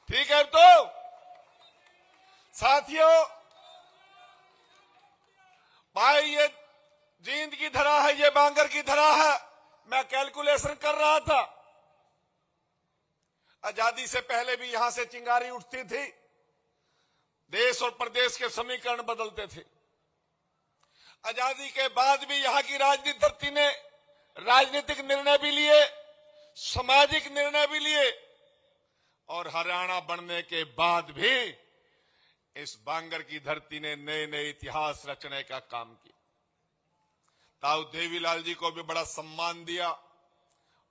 ठीक है तो साथियों, भाई ये जींद की धरा है, ये बांगर की धरा है। मैं कैलकुलेशन कर रहा था, आजादी से पहले भी यहां से चिंगारी उठती थी, देश और प्रदेश के समीकरण बदलते थे। आजादी के बाद भी यहां की राजनीतिक धरती ने राजनीतिक निर्णय भी लिए, सामाजिक निर्णय भी लिए, और हरियाणा बनने के बाद भी इस बांगर की धरती ने नए नए इतिहास रचने का काम किया। ताऊ देवीलाल जी को भी बड़ा सम्मान दिया,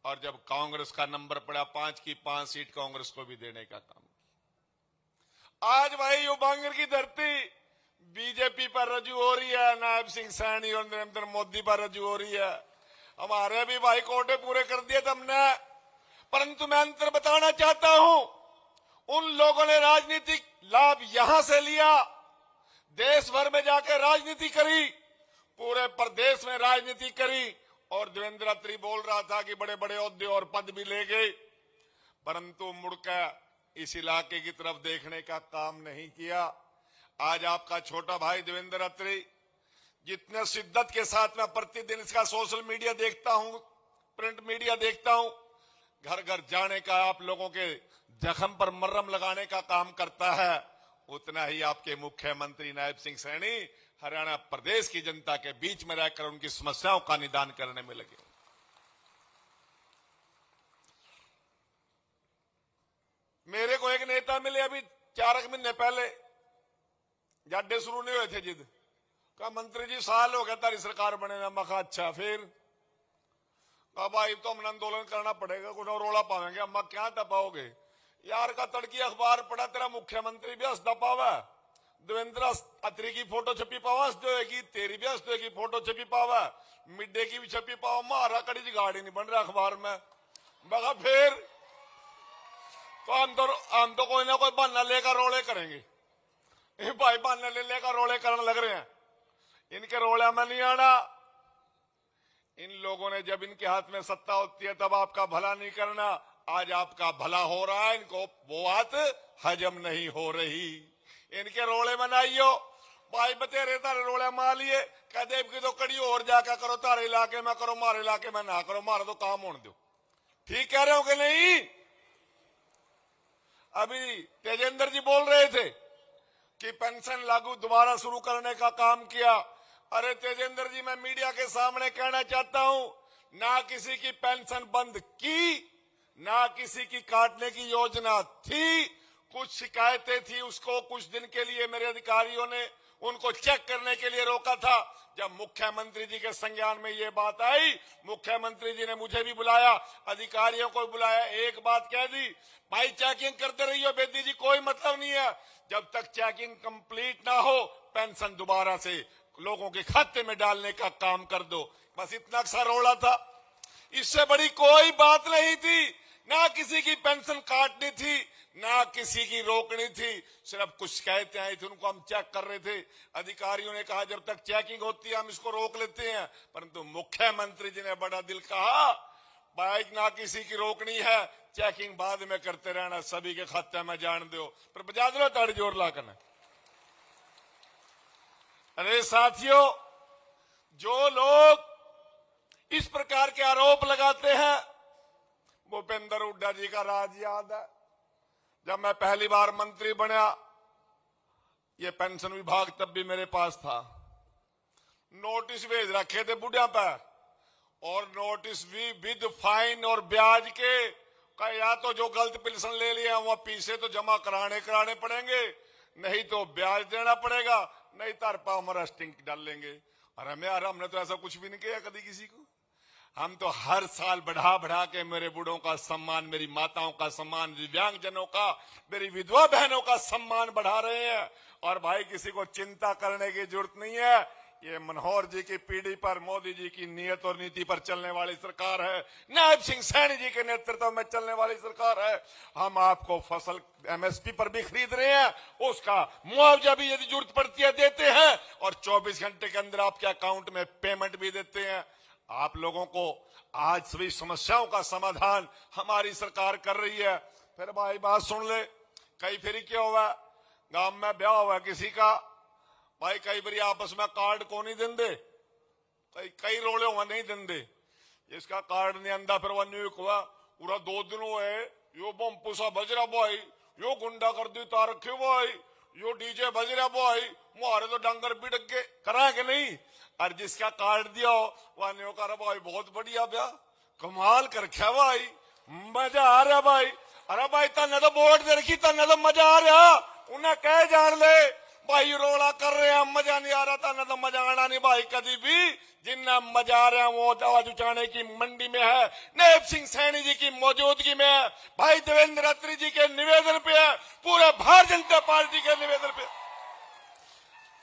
और जब कांग्रेस का नंबर पड़ा 5 की 5 सीट कांग्रेस को भी देने का काम किया। आज भाई यो बांगर की धरती बीजेपी पर रजू हो रही है, नायब सिंह सैनी और नरेंद्र मोदी पर रजू हो रही है। हमारे भी भाई कोटे पूरे कर दिए तुमने, परंतु मैं अंतर बताना चाहता हूं, उन लोगों ने राजनीतिक लाभ यहां से लिया, देश भर में जाकर राजनीति करी, पूरे प्रदेश में राजनीति करी, और देवेंद्र अत्री बोल रहा था कि बड़े बड़े ओहदे और पद भी ले गए, परंतु मुड़कर इस इलाके की तरफ देखने का काम नहीं किया। आज आपका छोटा भाई देवेंद्र अत्री, जितने शिद्दत के साथ मैं प्रतिदिन इसका सोशल मीडिया देखता हूं, प्रिंट मीडिया देखता हूं, घर घर जाने का, आप लोगों के जख्म पर मरहम लगाने का काम करता है, उतना ही आपके मुख्यमंत्री नायब सिंह सैनी हरियाणा प्रदेश की जनता के बीच में रहकर उनकी समस्याओं का निदान करने में लगे। मेरे को एक नेता मिले अभी 4 महीने पहले, जाडे शुरू नहीं हुए थे जिद, कहा मंत्री जी साल हो गया तारी सरकार बने ना। मखा अच्छा, फिर कहा भाई तो हमने आंदोलन करना पड़ेगा, कुछ और रोला पावेंगे। अम्मा क्या दबाओगे यार, का तड़की अखबार पढ़ा, तेरा मुख्यमंत्री भी हंस दबावा, देवेंद्र अत्री की फोटो छपी पावा हंस देगी, तेरी भी हंस देगी फोटो छपी पावा, मिड्डे की भी छपी पावा, मारा कड़ी गाड़ी नहीं बन रहा अखबार में। मगा फिर तो हम तो कोई ना कोई बहाना लेकर रोले करेंगे। ये भाई बहाना लेकर रोले करने लग रहे हैं, इनके रोले में नहीं आना। इन लोगों ने जब इनके हाथ में सत्ता होती है तब आपका भला नहीं करना। आज आपका भला हो रहा है, इनको वो बात हजम नहीं हो रही। इनके रोले में नाइयो भाई बतेरे तारे रोले मार लिए, कहते की तो कड़ी और जाकर करो, तारे इलाके में करो, मारे इलाके में ना करो, मारा तो काम होने दो। ठीक कह रहे हो कि नहीं? अभी तेजेंद्र जी बोल रहे थे कि पेंशन लागू दोबारा शुरू करने का काम किया। अरे तेजेंद्र जी, मैं मीडिया के सामने कहना चाहता हूं, ना किसी की पेंशन बंद की, ना किसी की काटने की योजना थी। कुछ शिकायतें थी, उसको कुछ दिन के लिए मेरे अधिकारियों ने उनको चेक करने के लिए रोका था। जब मुख्यमंत्री जी के संज्ञान में ये बात आई, मुख्यमंत्री जी ने मुझे भी बुलाया, अधिकारियों को बुलाया, एक बात कह दी, भाई चेकिंग करते रहिए बेदी जी, कोई मतलब नहीं है। जब तक चेकिंग कंप्लीट ना हो पेंशन दोबारा से लोगों के खाते में डालने का काम कर दो। बस इतना सा रोड़ा था, इससे बड़ी कोई बात नहीं थी। ना किसी की पेंशन काटनी थी, ना किसी की रोकनी थी, सिर्फ कुछ शिकायतें आई थी, उनको हम चेक कर रहे थे। अधिकारियों ने कहा जब तक चेकिंग होती है हम इसको रोक लेते हैं, परंतु मुख्यमंत्री जी ने बड़ा दिल कहा, भाई ना किसी की रोकनी है, चेकिंग बाद में करते रहना, सभी के खाते में जान दो। पर बजा दो ताड़ी जोर ला करना। अरे साथियों, जो लोग इस प्रकार के आरोप लगाते हैं, भूपेंद्र हुड्डा जी का राज याद है। जब मैं पहली बार मंत्री बना, ये पेंशन विभाग तब भी मेरे पास था, नोटिस भेज रखे थे बुढ़िया पे, और नोटिस भी विद फाइन और ब्याज के, का या तो जो गलत पेंशन ले लिया वह पीछे तो जमा कराने पड़ेंगे, नहीं तो ब्याज देना पड़ेगा, नहीं तरपा हम अरेस्टिंग डाल लेंगे। और हमने तो ऐसा कुछ भी नहीं किया कभी किसी को। हम तो हर साल बढ़ा के मेरे बूढ़ों का सम्मान, मेरी माताओं का सम्मान, दिव्यांगजनों का, मेरी विधवा बहनों का सम्मान बढ़ा रहे हैं। और भाई किसी को चिंता करने की जरूरत नहीं है, ये मनोहर जी की पीढ़ी पर, मोदी जी की नीयत और नीति पर चलने वाली सरकार है, नायब सिंह सैनी जी के नेतृत्व में चलने वाली सरकार है। हम आपको फसल एमएसपी पर भी खरीद रहे हैं, उसका मुआवजा भी यदि जरूरत पड़ती है देते हैं, और 24 घंटे के अंदर आपके अकाउंट में पेमेंट भी देते हैं। आप लोगों को आज सभी समस्याओं का समाधान हमारी सरकार कर रही है। फिर भाई बात सुन ले, कई फिर क्या हुआ, गांव में ब्याह हुआ किसी का, भाई कई बार आपस में कार्ड को नहीं देंगे, कई रोले हुआ नहीं देंगे, इसका कार्ड नहीं आंदा, फिर वह न्यूक हुआ पूरा 2 दिन हुए, यो बम पुसा बज रहा भाई, यो गुंडा कर दी तार रखे भाई, यो डीजे बज रहा भाई, मुहारे तो डंगर बिड़क के करा के नहीं। और जिसका कार्ड दिया वह न्यू कर भाई बहुत बढ़िया ब्याह, कमाल कर रखा भाई, मजा आ रहा भाई। अरे भाई तन्ने तो वोट दे रखी, तन्ने तो मजा आ रहा, उन्हें कह जान ले भाई रोला कर रहे हैं मजा नहीं आ रहा, तन्ने तो मजा आना नहीं भाई कभी भी। जिन्ना मजा आ रहा है वो आवाज उठाने की मंडी में है, नायब सिंह सैनी जी की मौजूदगी में है, भाई देवेंद्र अत्री जी के निवेदन पे है, पूरे भारतीय जनता पार्टी के निवेदन पे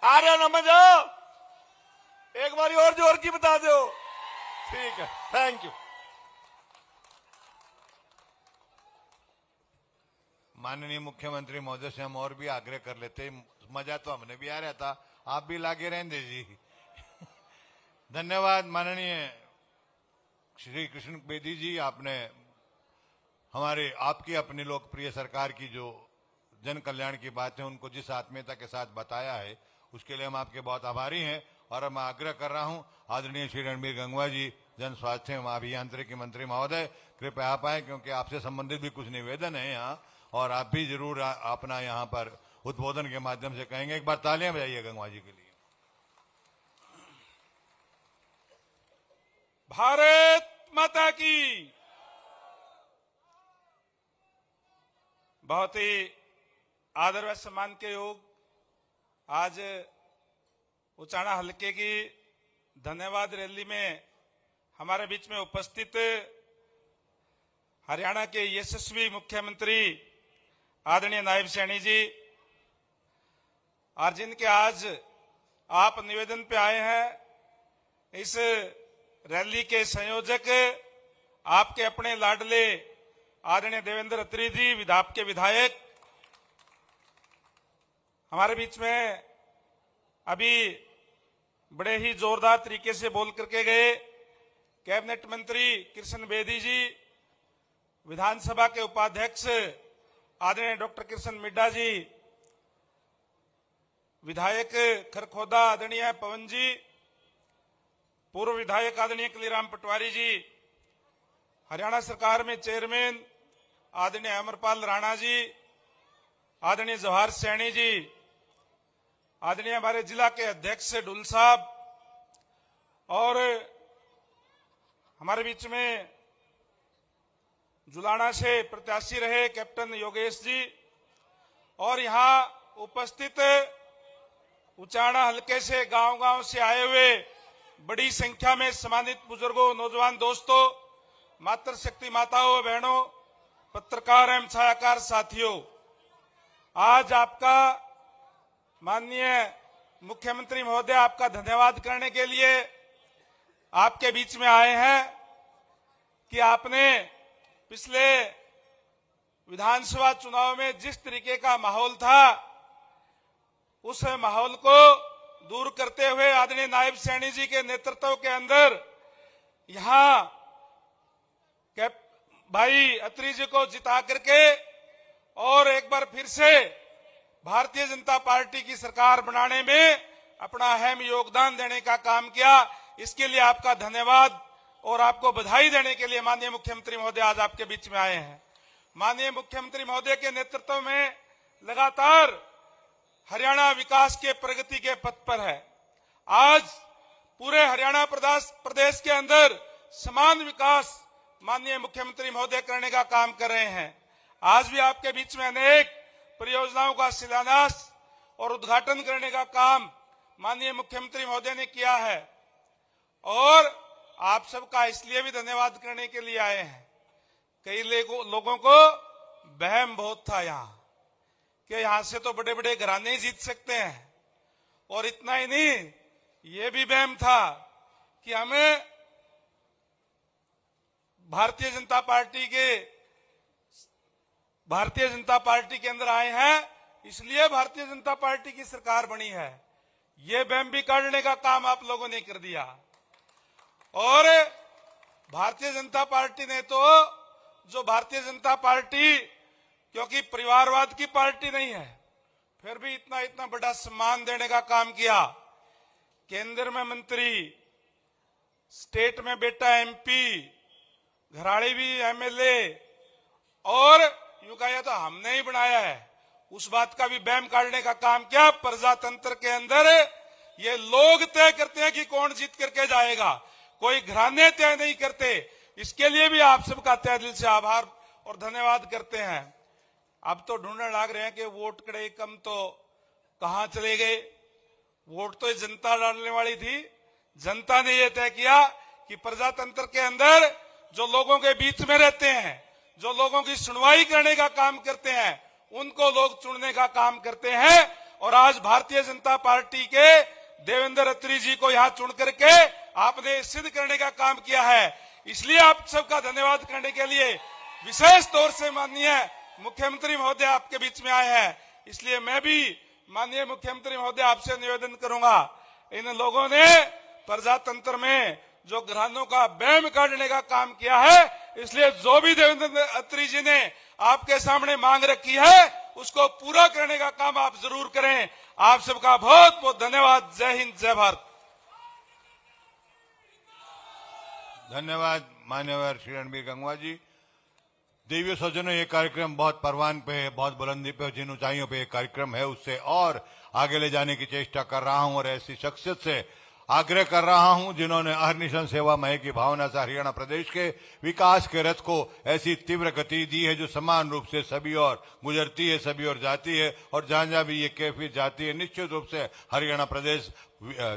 आ रहा ना मजा। एक बारी और जोर की बता दो, ठीक है, थैंक यू।
माननीय मुख्यमंत्री महोदय से हम और भी आग्रह कर लेते, मजा तो हमने भी आ रहा था, आप भी लागे रहने जी। धन्यवाद माननीय श्री कृष्ण बेदी जी, आपने हमारे आपकी अपनी लोकप्रिय सरकार की जो जन कल्याण की बातें उनको जिस आत्मीयता के साथ बताया है उसके लिए हम आपके बहुत आभारी हैं। और मैं आग्रह कर रहा हूं आदरणीय श्री रणबीर गंगवा जी, जन स्वास्थ्य एवं अभियांत्रिकी मंत्री महोदय, कृपया आप आए क्योंकि आपसे संबंधित भी कुछ निवेदन है यहाँ, और आप भी जरूर अपना यहाँ पर उद्बोधन के माध्यम से कहेंगे। एक बार तालियां बजाइए गंगवा जी के लिए।
भारत माता की। बहुत ही आदर व सम्मान के योग आज उचाना हलके की धन्यवाद रैली में हमारे बीच में उपस्थित हरियाणा के यशस्वी मुख्यमंत्री आदरणीय नायब सैनी जी, और जिनके आज आप निवेदन पे आए हैं, इस रैली के संयोजक आपके अपने लाडले आदरणीय देवेंद्र अत्री जी, विधाप के विधायक हमारे बीच में अभी बड़े ही जोरदार तरीके से बोल करके गए। कैबिनेट मंत्री कृष्ण बेदी जी, विधानसभा के उपाध्यक्ष आदरणीय डॉक्टर कृष्ण मिड्डा जी, विधायक खरखोदा आदरणीय पवन जी, पूर्व विधायक आदरणीय कलीराम पटवारी जी, हरियाणा सरकार में चेयरमैन आदरणीय अमरपाल राणा जी, आदरणीय जवाहर सैनी जी, आदरणीय हमारे जिला के अध्यक्ष डुल साहब, और हमारे बीच में जुलाना से प्रत्याशी रहे कैप्टन योगेश जी, और यहां उपस्थित उचाना हलके से गांव-गांव से आए हुए बड़ी संख्या में सम्मानित बुजुर्गों, नौजवान दोस्तों, मातृशक्ति माताओं, बहनों, पत्रकार एवं छायाकार साथियों, आज आपका माननीय मुख्यमंत्री महोदय आपका धन्यवाद करने के लिए आपके बीच में आए हैं कि आपने पिछले विधानसभा चुनाव में जिस तरीके का माहौल था उस माहौल को दूर करते हुए आदरणीय नायब सैनी जी के नेतृत्व के अंदर यहां भाई अत्री जी को जिता करके और एक बार फिर से भारतीय जनता पार्टी की सरकार बनाने में अपना अहम योगदान देने का काम किया। इसके लिए आपका धन्यवाद और आपको बधाई देने के लिए माननीय मुख्यमंत्री महोदय आज आपके बीच में आए हैं। माननीय मुख्यमंत्री महोदय के नेतृत्व में लगातार हरियाणा विकास के प्रगति के पथ पर है। आज पूरे हरियाणा प्रदेश के अंदर समान विकास माननीय मुख्यमंत्री महोदय करने का काम कर रहे हैं। आज भी आपके बीच में अनेक परियोजनाओं का शिलान्यास और उद्घाटन करने का काम माननीय मुख्यमंत्री महोदय ने किया है, और आप सबका इसलिए भी धन्यवाद करने के लिए आए हैं। कई लोगों को बहम बहुत था यहां कि यहां से तो बड़े बड़े घराने ही जीत सकते हैं, और इतना ही नहीं, ये भी बहम था कि हमें भारतीय जनता पार्टी के अंदर आए हैं इसलिए भारतीय जनता पार्टी की सरकार बनी है। ये बहम भी काटने का काम आप लोगों ने कर दिया। और भारतीय जनता पार्टी ने तो, जो भारतीय जनता पार्टी क्योंकि परिवारवाद की पार्टी नहीं है, फिर भी इतना बड़ा सम्मान देने का काम किया। केंद्र में मंत्री, स्टेट में बेटा एमपी, घराड़ी भी एमएलए, और यूं कहा तो हमने ही बनाया है, उस बात का भी बैम काटने का काम किया। प्रजातंत्र के अंदर ये लोग तय करते हैं कि कौन जीत करके जाएगा, कोई घराने तय नहीं करते। इसके लिए भी आप सबका तहे दिल से आभार और धन्यवाद करते हैं। अब तो ढूंढने लग रहे हैं कि वोट कड़े कम तो कहां चले गए। वोट तो जनता डालने वाली थी। जनता ने यह तय किया कि प्रजातंत्र के अंदर जो लोगों के बीच में रहते हैं, जो लोगों की सुनवाई करने का काम करते हैं, उनको लोग चुनने का काम करते हैं। और आज भारतीय जनता पार्टी के देवेंद्र अत्री जी को यहां चुन करके आपने सिद्ध करने का काम किया है। इसलिए आप सबका धन्यवाद करने के लिए विशेष तौर से माननीय मुख्यमंत्री महोदय आपके बीच में आए हैं। इसलिए मैं भी माननीय मुख्यमंत्री महोदय आपसे निवेदन करूंगा, इन लोगों ने प्रजातंत्र में जो घरानों का बैम काटने का काम किया है, इसलिए जो भी देवेंद्र अत्री जी ने आपके सामने मांग रखी है उसको पूरा करने का काम आप जरूर करें। आप सबका बहुत बहुत धन्यवाद। जय हिंद, जय भारत।
धन्यवाद मान्यवर श्री रणबीर गंगवा जी। देवी सज्जनों, ये कार्यक्रम बहुत परवान पे है, बहुत बुलंदी पे, जिन ऊंचाइयों पे ये कार्यक्रम है उससे और आगे ले जाने की चेष्टा कर रहा हूं, और ऐसी शख्सियत से आग्रह कर रहा हूं जिन्होंने अहर्निशं सेवामय की भावना से हरियाणा प्रदेश के विकास के रथ को ऐसी तीव्र गति दी है जो समान रूप से सभी और गुजरती है, सभी और जाती है, और जहां जहां भी ये कैफियत जाती है निश्चित रूप से हरियाणा प्रदेश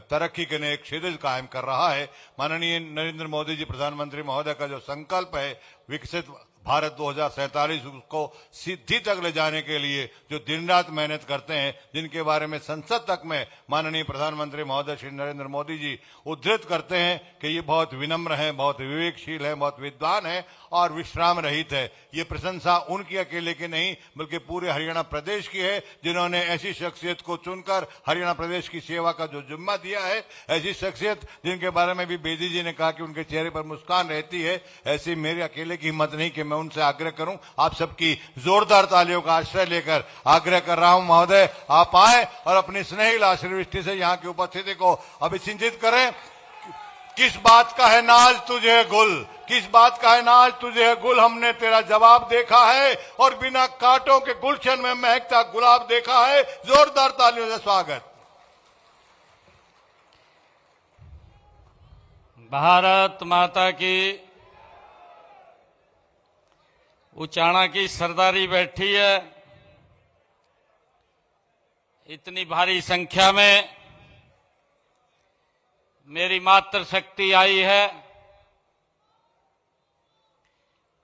तरक्की के नए क्षेत्र कायम कर रहा है। माननीय नरेंद्र मोदी जी प्रधानमंत्री महोदय का जो संकल्प है विकसित भारत 2047 को सिद्धि तक ले जाने के लिए जो दिन रात मेहनत करते हैं, जिनके बारे में संसद तक में माननीय प्रधानमंत्री महोदय श्री नरेंद्र मोदी जी उद्धृत करते हैं कि ये बहुत विनम्र हैं, बहुत विवेकशील हैं, बहुत विद्वान हैं और विश्राम रहित है। ये प्रशंसा उनकी अकेले की नहीं बल्कि पूरे हरियाणा प्रदेश की है, जिन्होंने ऐसी शख्सियत को चुनकर हरियाणा प्रदेश की सेवा का जो जिम्मा दिया है। ऐसी शख्सियत जिनके बारे में भी बेदी जी ने कहा कि उनके चेहरे पर मुस्कान रहती है, ऐसी मेरे अकेले की हिम्मत नहीं कि मैं उनसे आग्रह करूं। आप सबकी जोरदार तालियों का आश्रय लेकर आग्रह कर रहा हूं, महोदय आप आए और अपनी स्नेहिल आशीर्वृष्टि से यहाँ की उपस्थिति को अभिसिंचित करें। किस बात का है नाज तुझे गुल, किस बात का है नाज तुझे गुल, हमने तेरा जवाब देखा है और बिना कांटों के गुलशन में महकता गुलाब देखा है। जोरदार तालियों से स्वागत।
भारत माता की। उचाणा की सरदारी बैठी है, इतनी भारी संख्या में मेरी मातृशक्ति आई है।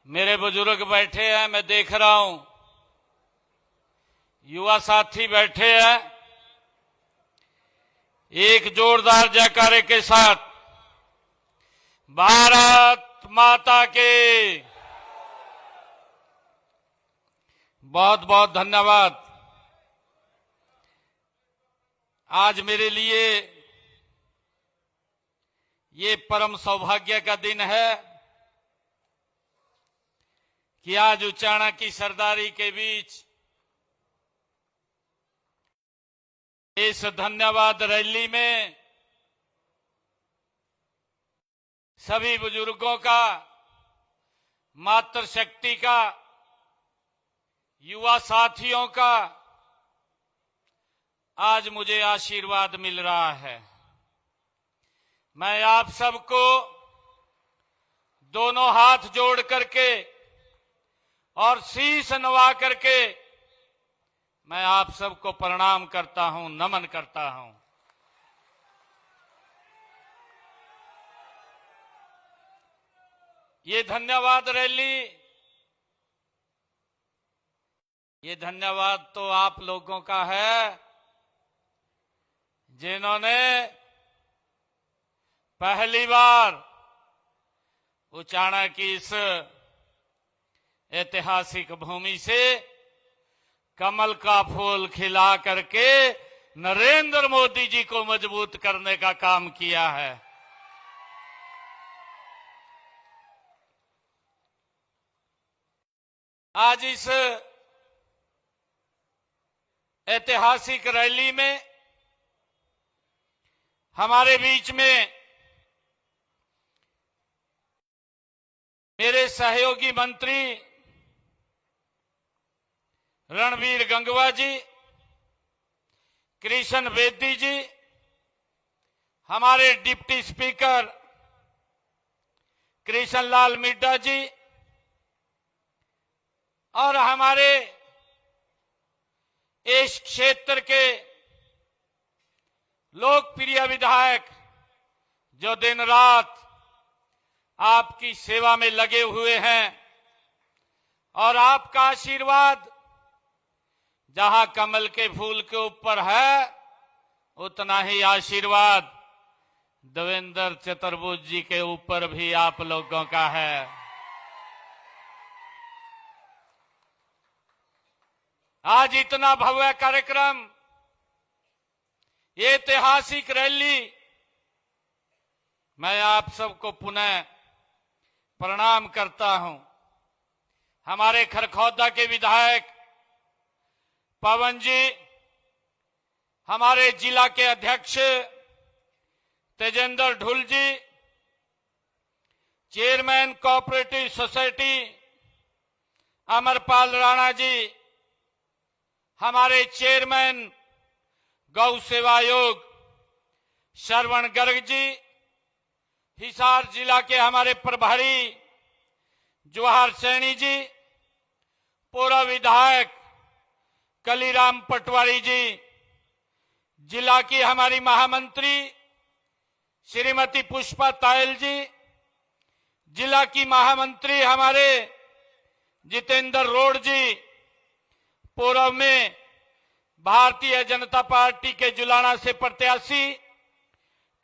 मेरे बुजुर्ग बैठे हैं, मैं देख रहा हूं, युवा साथी बैठे हैं। एक जोरदार जयकारे के साथ भारत माता के। बहुत बहुत धन्यवाद। आज मेरे लिए ये परम सौभाग्य का दिन है कि आज उचाणा की सरदारी के बीच इस धन्यवाद रैली में सभी बुजुर्गों का, मातृशक्ति का, युवा साथियों का आज मुझे आशीर्वाद मिल रहा है। मैं आप सबको दोनों हाथ जोड़ करके और शीश नवा करके मैं आप सबको प्रणाम करता हूं, नमन करता हूं। ये धन्यवाद रैली, ये धन्यवाद तो आप लोगों का है जिन्होंने पहली बार उचाणा की इस ऐतिहासिक भूमि से कमल का फूल खिला करके नरेंद्र मोदी जी को मजबूत करने का काम किया है। आज इस ऐतिहासिक रैली में हमारे बीच में मेरे सहयोगी मंत्री रणबीर गंगवा जी, कृष्ण बेदी जी, हमारे डिप्टी स्पीकर कृष्ण लाल मिड्डा जी और हमारे इस क्षेत्र के लोकप्रिय विधायक जो दिन रात आपकी सेवा में लगे हुए हैं और आपका आशीर्वाद जहां कमल के फूल के ऊपर है उतना ही आशीर्वाद देवेंद्र चतुर्भुज जी के ऊपर भी आप लोगों का है। आज इतना भव्य कार्यक्रम, ये ऐतिहासिक रैली, मैं आप सबको पुनः प्रणाम करता हूं। हमारे खरखौदा के विधायक पवन जी, हमारे जिला के अध्यक्ष Tejendra Dhull ji, chairman cooperative society Amarpal Rana ji, हमारे चेयरमैन गौ सेवा आयोग श्रवण गर्ग जी, हिसार जिला के हमारे प्रभारी जवाहर सैनी जी, पूर्व विधायक कलीराम पटवारी जी, जिला की हमारी महामंत्री श्रीमती पुष्पा तायल जी, जिला की महामंत्री हमारे जितेंद्र रोड जी, पूर्व में भारतीय जनता पार्टी के जुलाना से प्रत्याशी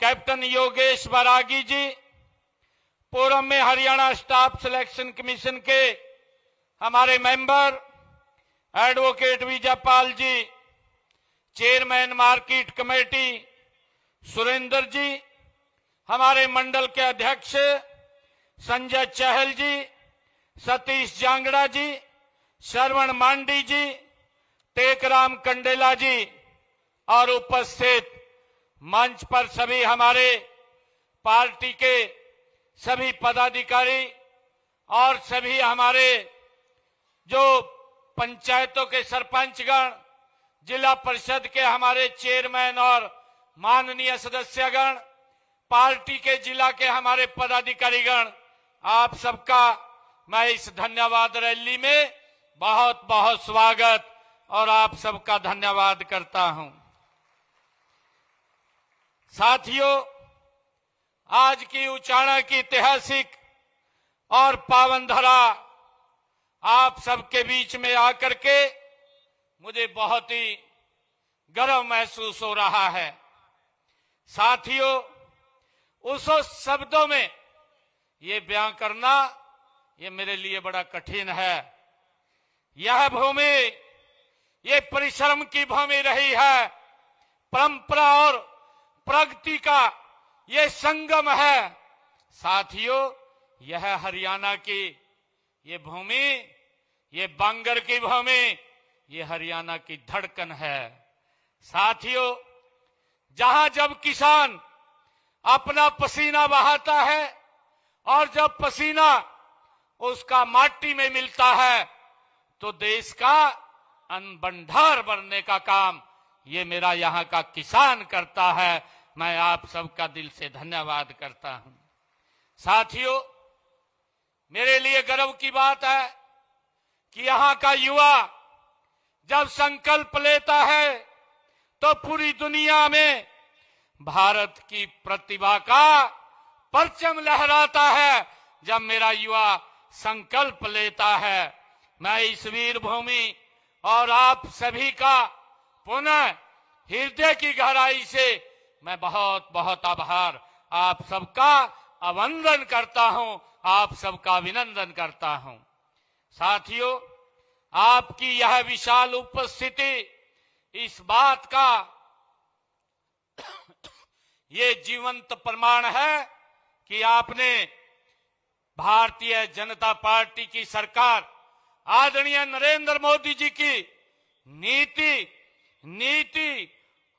कैप्टन योगेश बैरागी जी, पूर्व में हरियाणा स्टाफ सिलेक्शन कमीशन के हमारे मेंबर एडवोकेट विजयपाल जी, चेयरमैन मार्केट कमेटी सुरेंद्र जी, हमारे मंडल के अध्यक्ष संजय चहल जी, सतीश जांगड़ा जी, श्रवण मांडी जी, टेकराम कंडेला जी और उपस्थित मंच पर सभी हमारे पार्टी के सभी पदाधिकारी और सभी हमारे जो पंचायतों के सरपंचगण, जिला परिषद के हमारे चेयरमैन और माननीय सदस्यगण, पार्टी के जिला के हमारे पदाधिकारीगण, आप सबका मैं इस धन्यवाद रैली में बहुत बहुत स्वागत और आप सबका धन्यवाद करता हूं। साथियों, आज की उचाणा की ऐतिहासिक और पावन धरा आप सबके बीच में आकर के मुझे बहुत ही गर्व महसूस हो रहा है। साथियों, उस शब्दों में ये बयां करना ये मेरे लिए बड़ा कठिन है। यह भूमि ये परिश्रम की भूमि रही है, परंपरा और प्रगति का ये संगम है। साथियों, यह हरियाणा की ये भूमि, ये बांगर की भूमि, ये हरियाणा की धड़कन है। साथियों, जहां जब किसान अपना पसीना बहाता है और जब पसीना उसका माटी में मिलता है तो देश का अन्न भंडार भरने का काम ये मेरा यहाँ का किसान करता है। मैं आप सबका दिल से धन्यवाद करता हूं। साथियों, मेरे लिए गर्व की बात है कि यहाँ का युवा जब संकल्प लेता है तो पूरी दुनिया में भारत की प्रतिभा का परचम लहराता है। जब मेरा युवा संकल्प लेता है, मैं इस वीर भूमि और आप सभी का पुनः हृदय की गहराई से मैं बहुत बहुत आभार आप सबका अभिनंदन करता हूं, आप सबका अभिनंदन करता हूं। साथियों, आपकी यह विशाल उपस्थिति इस बात का ये जीवंत प्रमाण है कि आपने भारतीय जनता पार्टी की सरकार आदरणीय नरेंद्र मोदी जी की नीति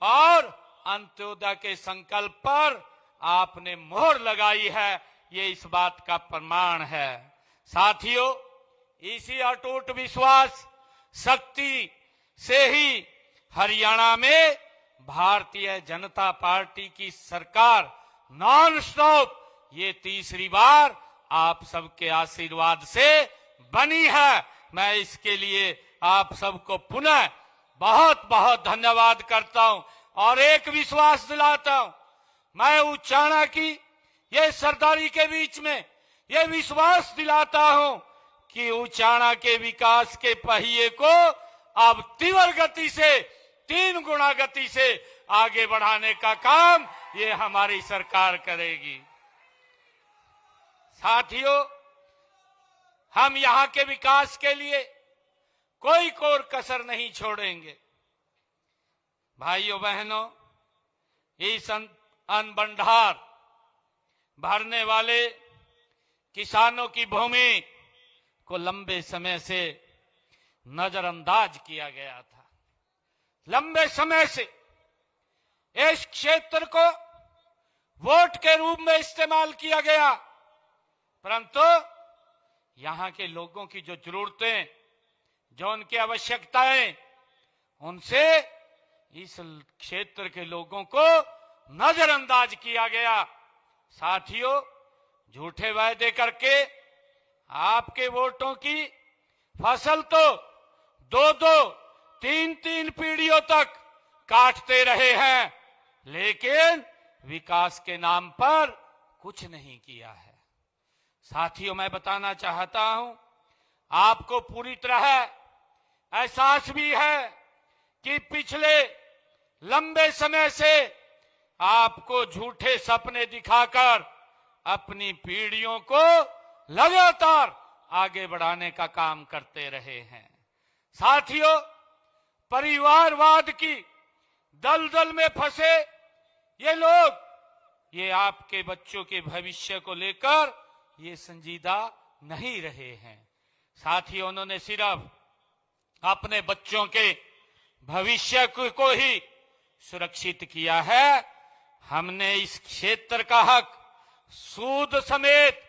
और अंत्योदय के संकल्प पर आपने मोहर लगाई है, ये इस बात का प्रमाण है। साथियों, इसी अटूट विश्वास शक्ति से ही हरियाणा में भारतीय जनता पार्टी की सरकार नॉन स्टॉप ये तीसरी बार आप सबके आशीर्वाद से बनी है। मैं इसके लिए आप सबको पुनः बहुत बहुत धन्यवाद करता हूं और एक विश्वास दिलाता हूं। मैं उचाणा की ये सरदारी के बीच में ये विश्वास दिलाता हूं कि उचाणा के विकास के पहिए को अब तीव्र गति से 3 गुना गति से आगे बढ़ाने का काम ये हमारी सरकार करेगी। साथियों, हम यहाँ के विकास के लिए कोई कोर कसर नहीं छोड़ेंगे। भाइयों बहनों, इस अन्न भंडार भरने वाले किसानों की भूमि को लंबे समय से नजरअंदाज किया गया था। लंबे समय से इस क्षेत्र को वोट के रूप में इस्तेमाल किया गया, परंतु यहाँ के लोगों की जो जरूरतें, जो उनकी आवश्यकताएं, उनसे इस क्षेत्र के लोगों को नजरअंदाज किया गया। साथियों, झूठे वायदे करके आपके वोटों की फसल तो 2-2, 3-3 पीढ़ियों तक काटते रहे हैं, लेकिन विकास के नाम पर कुछ नहीं किया है। साथियों, मैं बताना चाहता हूं, आपको पूरी तरह एहसास भी है कि पिछले लंबे समय से आपको झूठे सपने दिखाकर अपनी पीढ़ियों को लगातार आगे बढ़ाने का काम करते रहे हैं। साथियों, परिवारवाद की दलदल में फंसे ये लोग, ये आपके बच्चों के भविष्य को लेकर ये संजीदा नहीं रहे हैं। साथियों, उन्होंने सिर्फ अपने बच्चों के भविष्य को ही सुरक्षित किया है। हमने इस क्षेत्र का हक सूद समेत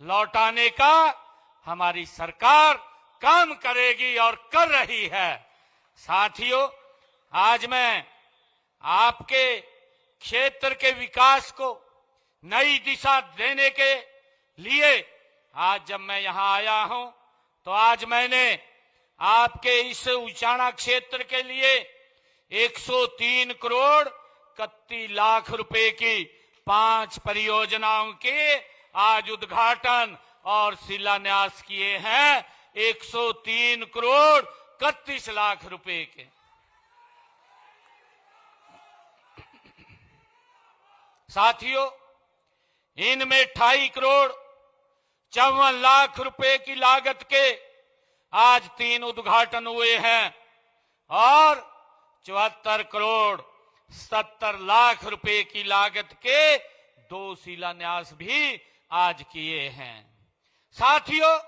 लौटाने का हमारी सरकार काम करेगी और कर रही है। साथियों, आज मैं आपके क्षेत्र के विकास को नई दिशा देने के लिए आज जब मैं यहां आया हूं, तो आज मैंने आपके इस उचाना क्षेत्र के लिए 103 करोड़ 31 लाख रुपए की 5 परियोजनाओं के आज उद्घाटन और शिलान्यास किए हैं। 103 करोड़ 31 लाख रुपए के। साथियों, इनमें 28 करोड़ 54 लाख रुपए की लागत के आज 3 उद्घाटन हुए हैं और 74 करोड़ 70 लाख रुपए की लागत के 2 शिलान्यास भी आज किए हैं। साथियों,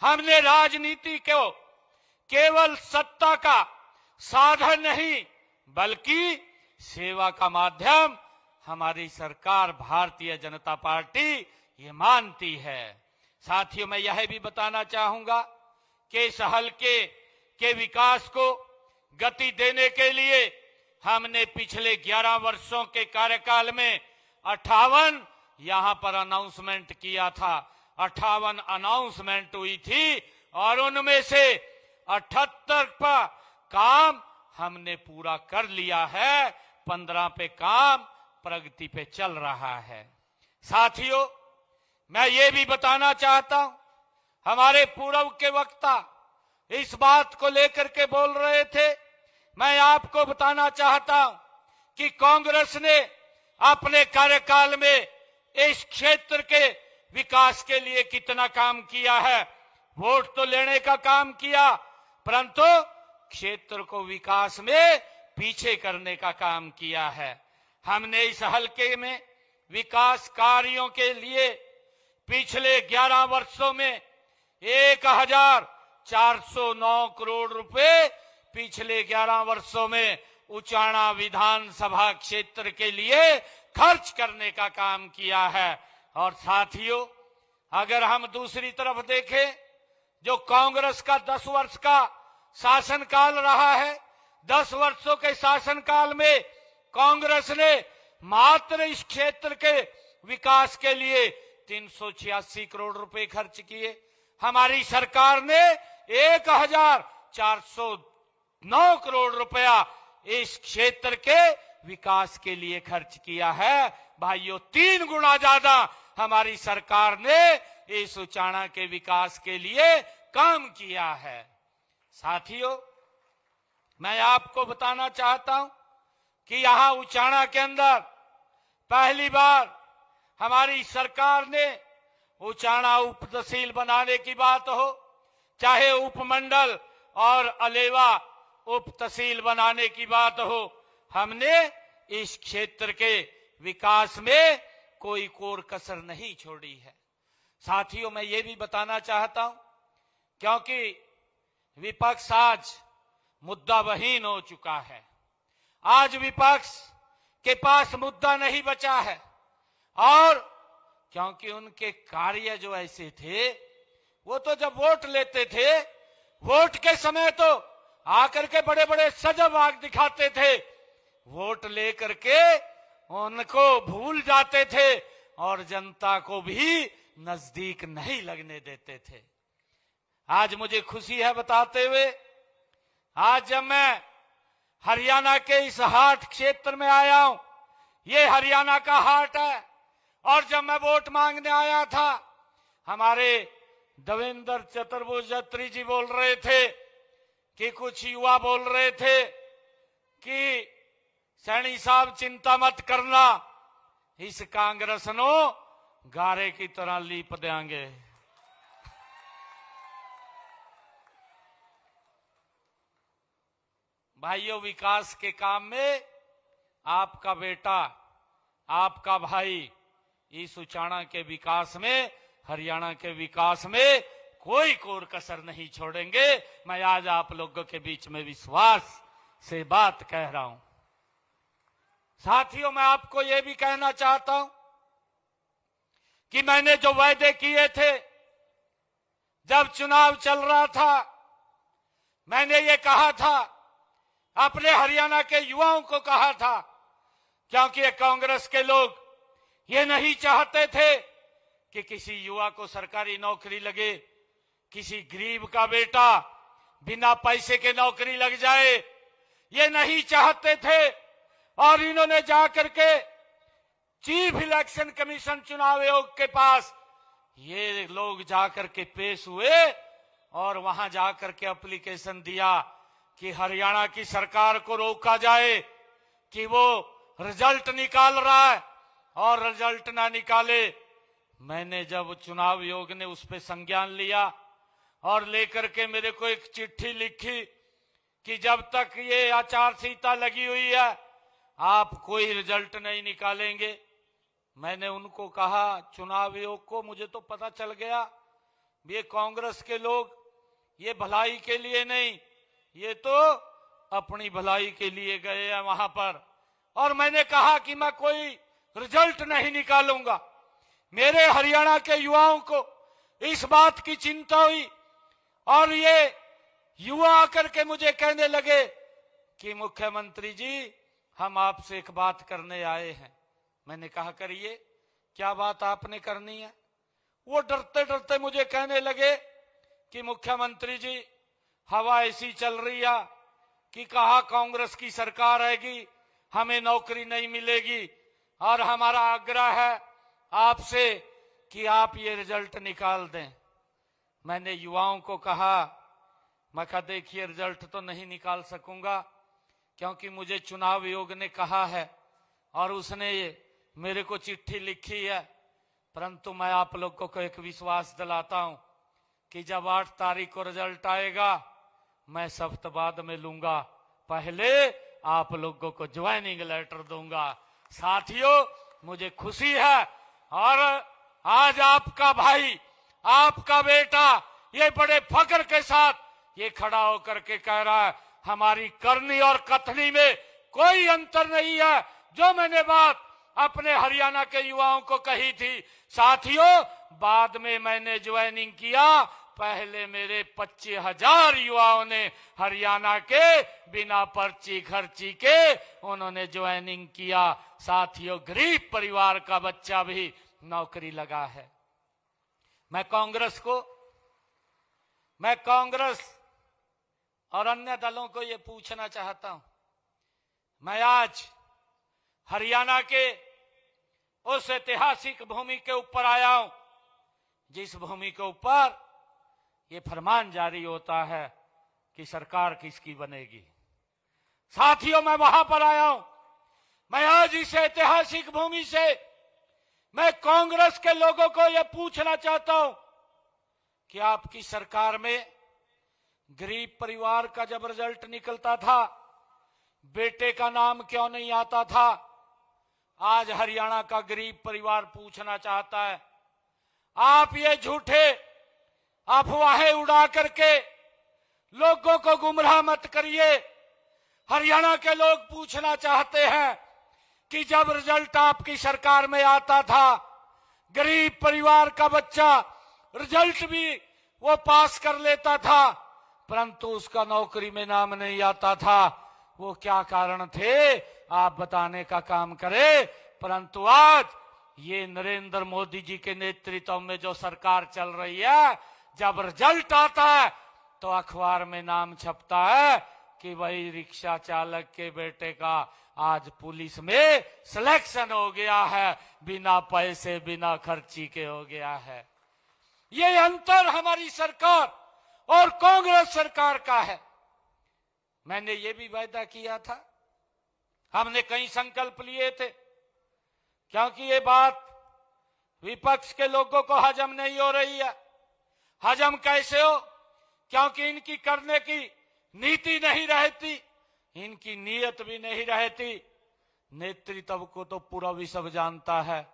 हमने राजनीति को केवल सत्ता का साधन नहीं बल्कि सेवा का माध्यम हमारी सरकार भारतीय जनता पार्टी ये मानती है। साथियों, मैं यह भी बताना चाहूंगा कि इस हलके के विकास को गति देने के लिए हमने पिछले 11 वर्षों के कार्यकाल में 58 यहां पर अनाउंसमेंट किया था। 58 अनाउंसमेंट हुई थी और उनमें से 78 पर काम हमने पूरा कर लिया है। 15 पे काम प्रगति पे चल रहा है। साथियों, मैं ये भी बताना चाहता हूं, हमारे पूर्व के वक्ता इस बात को लेकर के बोल रहे थे। मैं आपको बताना चाहता हूं कि कांग्रेस ने अपने कार्यकाल में इस क्षेत्र के विकास के लिए कितना काम किया है। वोट तो लेने का काम किया, परंतु क्षेत्र को विकास में पीछे करने का काम किया है। हमने इस हलके में विकास कार्यों के लिए पिछले 11 वर्षों में 1409 करोड़ रुपए पिछले 11 वर्षों में उचाना विधानसभा क्षेत्र के लिए खर्च करने का काम किया है। और साथियों, अगर हम दूसरी तरफ देखें, जो कांग्रेस का 10 वर्ष का शासनकाल रहा है, 10 वर्षों के शासनकाल में कांग्रेस ने मात्र इस क्षेत्र के विकास के लिए 386 करोड़ रुपए खर्च किए। हमारी सरकार ने 1409 करोड़ रुपया इस क्षेत्र के विकास के लिए खर्च किया है। भाइयों, 3 गुना ज्यादा हमारी सरकार ने इस उचाना के विकास के लिए काम किया है। साथियों, मैं आपको बताना चाहता हूं कि यहां उचाना के अंदर पहली बार हमारी सरकार ने उचाना उप तहसील बनाने की बात हो, चाहे उपमंडल और अलेवा उप तहसील बनाने की बात हो, हमने इस क्षेत्र के विकास में कोई कोर कसर नहीं छोड़ी है। साथियों, मैं ये भी बताना चाहता हूं, क्योंकि विपक्ष आज मुद्दाविहीन हो चुका है। आज विपक्ष के पास मुद्दा नहीं बचा है, और क्योंकि उनके कार्य जो ऐसे थे, वो तो जब वोट लेते थे, वोट के समय तो आकर के बड़े बड़े सजग आग दिखाते थे, वोट लेकर के उनको भूल जाते थे और जनता को भी नजदीक नहीं लगने देते थे। आज मुझे खुशी है बताते हुए, आज जब मैं हरियाणा के इस हाट क्षेत्र में आया हूं, ये हरियाणा का हाट है, और जब मैं वोट मांगने आया था, हमारे देवेंद्र चतुर्वेदी जी बोल रहे थे कि कुछ युवा बोल रहे थे कि सैनी साहब चिंता मत करना, इस कांग्रेस नो गारे की तरह लीप देंगे। भाइयों, विकास के काम में आपका बेटा, आपका भाई इस उचाणा के विकास में, हरियाणा के विकास में कोई कोर कसर नहीं छोड़ेंगे। मैं आज आप लोगों के बीच में विश्वास से बात कह रहा हूं। साथियों, मैं आपको यह भी कहना चाहता हूं कि मैंने जो वायदे किए थे जब चुनाव चल रहा था, मैंने ये कहा था, अपने हरियाणा के युवाओं को कहा था, क्योंकि ये कांग्रेस के लोग ये नहीं चाहते थे कि किसी युवा को सरकारी नौकरी लगे, किसी गरीब का बेटा बिना पैसे के नौकरी लग जाए, ये नहीं चाहते थे। और इन्होंने जाकर के चीफ इलेक्शन कमीशन चुनाव आयोग के पास ये लोग जाकर के पेश हुए और वहां जाकर के एप्लीकेशन दिया कि हरियाणा की सरकार को रोका जाए कि वो रिजल्ट निकाल रहा है और रिजल्ट ना निकाले। मैंने जब चुनाव आयोग ने उस पर संज्ञान लिया और लेकर के मेरे को एक चिट्ठी लिखी कि जब तक ये आचार संहिता लगी हुई है आप कोई रिजल्ट नहीं निकालेंगे। मैंने उनको कहा, चुनाव आयोग को, मुझे तो पता चल गया ये कांग्रेस के लोग ये भलाई के लिए नहीं, ये तो अपनी भलाई के लिए गए हैं वहां पर। और मैंने कहा कि मैं कोई रिजल्ट नहीं निकालूंगा। मेरे हरियाणा के युवाओं को इस बात की चिंता हुई और ये युवा आकर के मुझे कहने लगे कि मुख्यमंत्री जी, हम आपसे एक बात करने आए हैं। मैंने कहा, करिए, क्या बात आपने करनी है? वो डरते डरते मुझे कहने लगे कि मुख्यमंत्री जी, हवा ऐसी चल रही है कि कहा कांग्रेस की सरकार आएगी, हमें नौकरी नहीं मिलेगी और हमारा आग्रह है आपसे कि आप ये रिजल्ट निकाल दें। मैंने युवाओं को कहा, मैं कहा, देखिए, रिजल्ट तो नहीं निकाल सकूंगा क्योंकि मुझे चुनाव आयोग ने कहा है और उसने मेरे को चिट्ठी लिखी है, परंतु मैं आप लोगों को एक विश्वास दिलाता हूं कि जब 8 तारीख को रिजल्ट आएगा मैं सख्त बाद में लूंगा, पहले आप लोगों को ज्वाइनिंग लेटर दूंगा। साथियों, मुझे खुशी है और आज आपका भाई, आपका बेटा ये बड़े फख्र के साथ ये खड़ा होकर के कह रहा है, हमारी करनी और कथनी में कोई अंतर नहीं है। जो मैंने बात अपने हरियाणा के युवाओं को कही थी, साथियों, बाद में मैंने ज्वाइनिंग किया, पहले मेरे 25,000 युवाओं ने हरियाणा के बिना पर्ची खर्ची के उन्होंने ज्वाइनिंग किया। साथियों, गरीब परिवार का बच्चा भी नौकरी लगा है। मैं कांग्रेस और अन्य दलों को ये पूछना चाहता हूं, मैं आज हरियाणा के उस ऐतिहासिक भूमि के ऊपर आया हूं जिस भूमि के ऊपर ये फरमान जारी होता है कि सरकार किसकी बनेगी। साथियों, मैं वहां पर आया हूं। मैं आज इस ऐतिहासिक भूमि से मैं कांग्रेस के लोगों को यह पूछना चाहता हूं कि आपकी सरकार में गरीब परिवार का जब रिजल्ट निकलता था, बेटे का नाम क्यों नहीं आता था? आज हरियाणा का गरीब परिवार पूछना चाहता है। आप ये झूठे अफवाहें उड़ा करके लोगों को गुमराह मत करिए। हरियाणा के लोग पूछना चाहते हैं कि जब रिजल्ट आपकी सरकार में आता था, गरीब परिवार का बच्चा रिजल्ट भी वो पास कर लेता था, परंतु उसका नौकरी में नाम नहीं आता था। वो क्या कारण थे, आप बताने का काम करें। परंतु आज ये नरेंद्र मोदी जी के नेतृत्व में जो सरकार चल रही है, जब रिजल्ट आता है तो अखबार में नाम छपता है कि भाई रिक्शा चालक के बेटे का आज पुलिस में सिलेक्शन हो गया है, बिना पैसे बिना खर्ची के हो गया है। ये अंतर हमारी सरकार और कांग्रेस सरकार का है। मैंने ये भी वायदा किया था, हमने कई संकल्प लिए थे, क्योंकि ये बात विपक्ष के लोगों को हजम नहीं हो रही है। हजम कैसे हो? क्योंकि इनकी करने की नीति नहीं रहती, इनकी नीयत भी नहीं रहती। नेतृत्व को तो पूरा विश्व जानता है।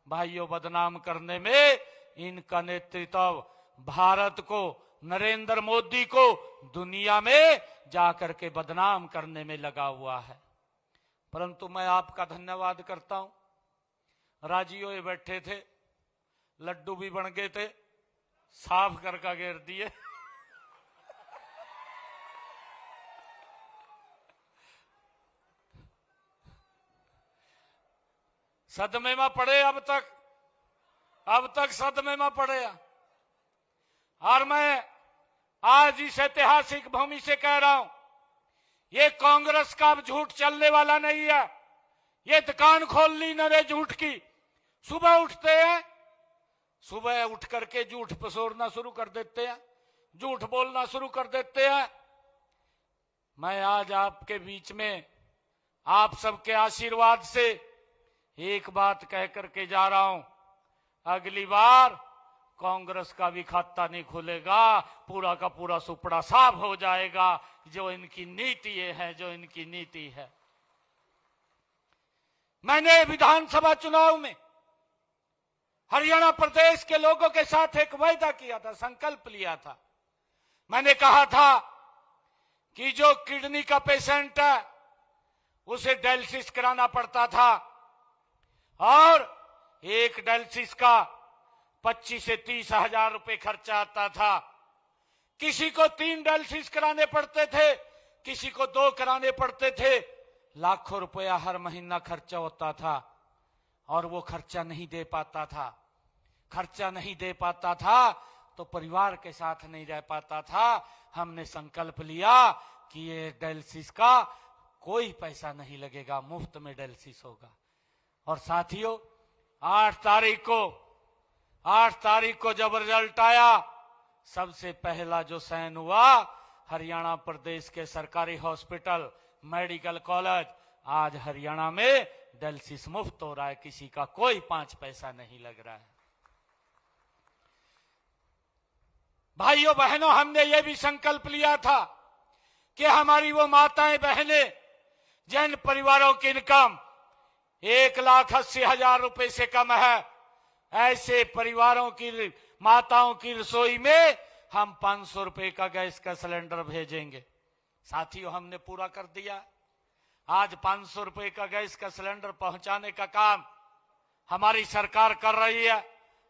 भाइयों, बदनाम करने में इनका नेतृत्व भारत को, नरेंद्र मोदी को दुनिया में जाकर के बदनाम करने में लगा हुआ है। परंतु मैं आपका धन्यवाद करता हूं। राजियो ये बैठे थे, लड्डू भी बन गए थे, साफ करके घेर दिए। सदमे में पड़े, अब तक सदमे में पड़े। और मैं आज इस ऐतिहासिक भूमि से कह रहा हूं, ये कांग्रेस का अब झूठ चलने वाला नहीं है। ये दुकान खोल ली नरे झूठ की। सुबह उठते हैं, सुबह उठ करके झूठ पसोरना शुरू कर देते हैं, झूठ बोलना शुरू कर देते हैं। मैं आज आपके बीच में आप सबके आशीर्वाद से एक बात कह करके जा रहा हूं, अगली बार कांग्रेस का भी खाता नहीं खुलेगा, पूरा का पूरा सुपड़ा साफ हो जाएगा। जो इनकी नीति है, जो इनकी नीति है। मैंने विधानसभा चुनाव में हरियाणा प्रदेश के लोगों के साथ एक वायदा किया था, संकल्प लिया था। मैंने कहा था कि जो किडनी का पेशेंट है उसे डायलिसिस कराना पड़ता था, और एक डायलिसिस का 25 से 30 हजार रुपए खर्चा आता था। किसी को 3 डायलिसिस कराने पड़ते थे, किसी को 2 कराने पड़ते थे। लाखों रुपया हर महीना खर्चा होता था, और वो खर्चा नहीं दे पाता था। खर्चा नहीं दे पाता था तो परिवार के साथ नहीं रह पाता था। हमने संकल्प लिया कि ये डायलिसिस का कोई पैसा नहीं लगेगा, मुफ्त में डायलिसिस होगा। और साथियों, 8 तारीख को जब रिजल्ट आया, सबसे पहला जो साइन हुआ, हरियाणा प्रदेश के सरकारी हॉस्पिटल, मेडिकल कॉलेज, आज हरियाणा में डायलिसिस मुफ्त हो रहा है, किसी का कोई 5 पैसा नहीं लग रहा है। भाइयों बहनों, हमने ये भी संकल्प लिया था कि हमारी वो माताएं बहनें जिन परिवारों की इनकम 1,80,000 रुपए से कम है, ऐसे परिवारों की माताओं की रसोई में हम 500 रुपए का गैस का सिलेंडर भेजेंगे। साथियों, हमने पूरा कर दिया। आज 500 रुपए का गैस का सिलेंडर पहुंचाने का काम हमारी सरकार कर रही है।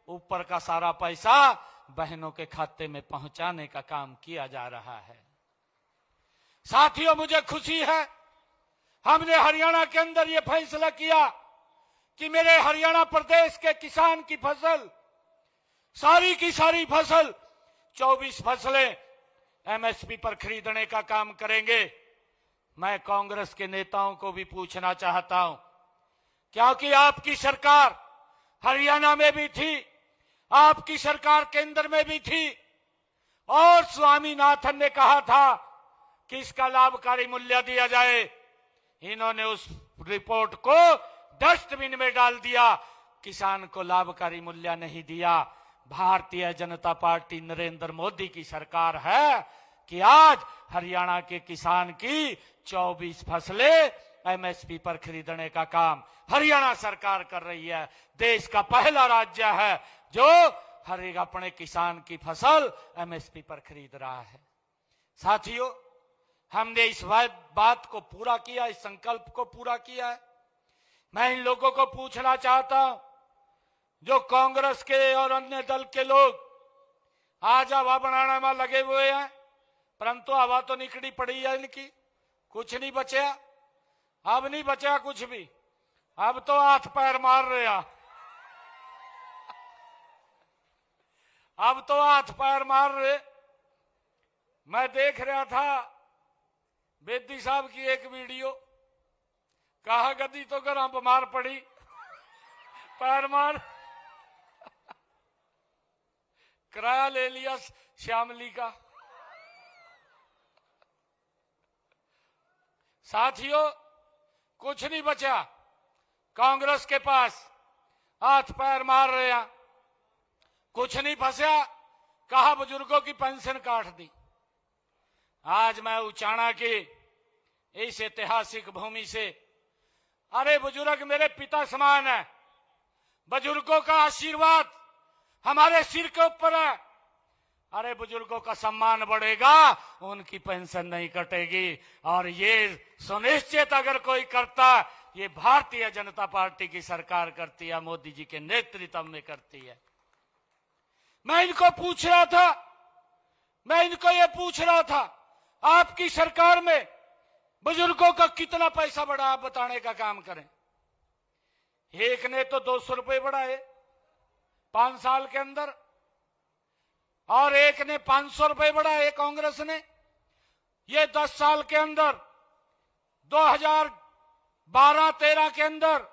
ऊपर का सारा पैसा बहनों के खाते में पहुंचाने का काम किया जा रहा है। साथियों, मुझे खुशी है, हमने हरियाणा के अंदर यह फैसला किया कि मेरे हरियाणा प्रदेश के किसान की फसल, सारी की सारी फसल, 24 फसलें एमएसपी पर खरीदने का काम करेंगे। मैं कांग्रेस के नेताओं को भी पूछना चाहता हूं, क्योंकि आपकी सरकार हरियाणा में भी थी, आपकी सरकार केंद्र में भी थी, और स्वामीनाथन ने कहा था कि इसका लाभकारी मूल्य दिया जाए। इन्होंने उस रिपोर्ट को डस्टबिन में डाल दिया, किसान को लाभकारी मूल्य नहीं दिया। भारतीय जनता पार्टी नरेंद्र मोदी की सरकार है कि आज हरियाणा के किसान की 24 फसलें एमएसपी पर खरीदने का काम हरियाणा सरकार कर रही है। देश का पहला राज्य है जो हर एक अपने किसान की फसल एमएसपी पर खरीद रहा है। साथियों, हमने इस बात को पूरा किया, इस संकल्प को पूरा किया है। मैं इन लोगों को पूछना चाहता हूं, जो कांग्रेस के और अन्य दल के लोग आज हवा बनाने में लगे हुए हैं, परंतु हवा तो निकली पड़ी है इनकी, कुछ नहीं बचा। अब नहीं बचा कुछ भी, अब तो हाथ पैर मार रहे हैं, अब तो हाथ पैर मार रहे। मैं देख रहा था बेदी साहब की एक वीडियो, कहा गदी तो घर बीमार पड़ी, पैर मार। किराया ले लिया श्यामली का। साथियों, कुछ नहीं बचा कांग्रेस के पास, हाथ पैर मार रहे हैं, कुछ नहीं फंसा, कहा बुजुर्गों की पेंशन काट दी। आज मैं उचाना की इस ऐतिहासिक भूमि से, अरे बुजुर्ग मेरे पिता समान है, बुजुर्गों का आशीर्वाद हमारे सिर के ऊपर है, अरे बुजुर्गों का सम्मान बढ़ेगा, उनकी पेंशन नहीं कटेगी। और ये सुनिश्चित अगर कोई करता, ये भारतीय जनता पार्टी की सरकार करती है, मोदी जी के नेतृत्व में करती है। मैं इनको पूछ रहा था, आपकी सरकार में बुजुर्गों का कितना पैसा बढ़ा, आप बताने का काम करें। एक ने तो 200 रुपए बढ़ाए 5 साल के अंदर, और एक ने 500 रुपए बढ़ाए कांग्रेस ने। ये 10 साल के अंदर 2012-13 के अंदर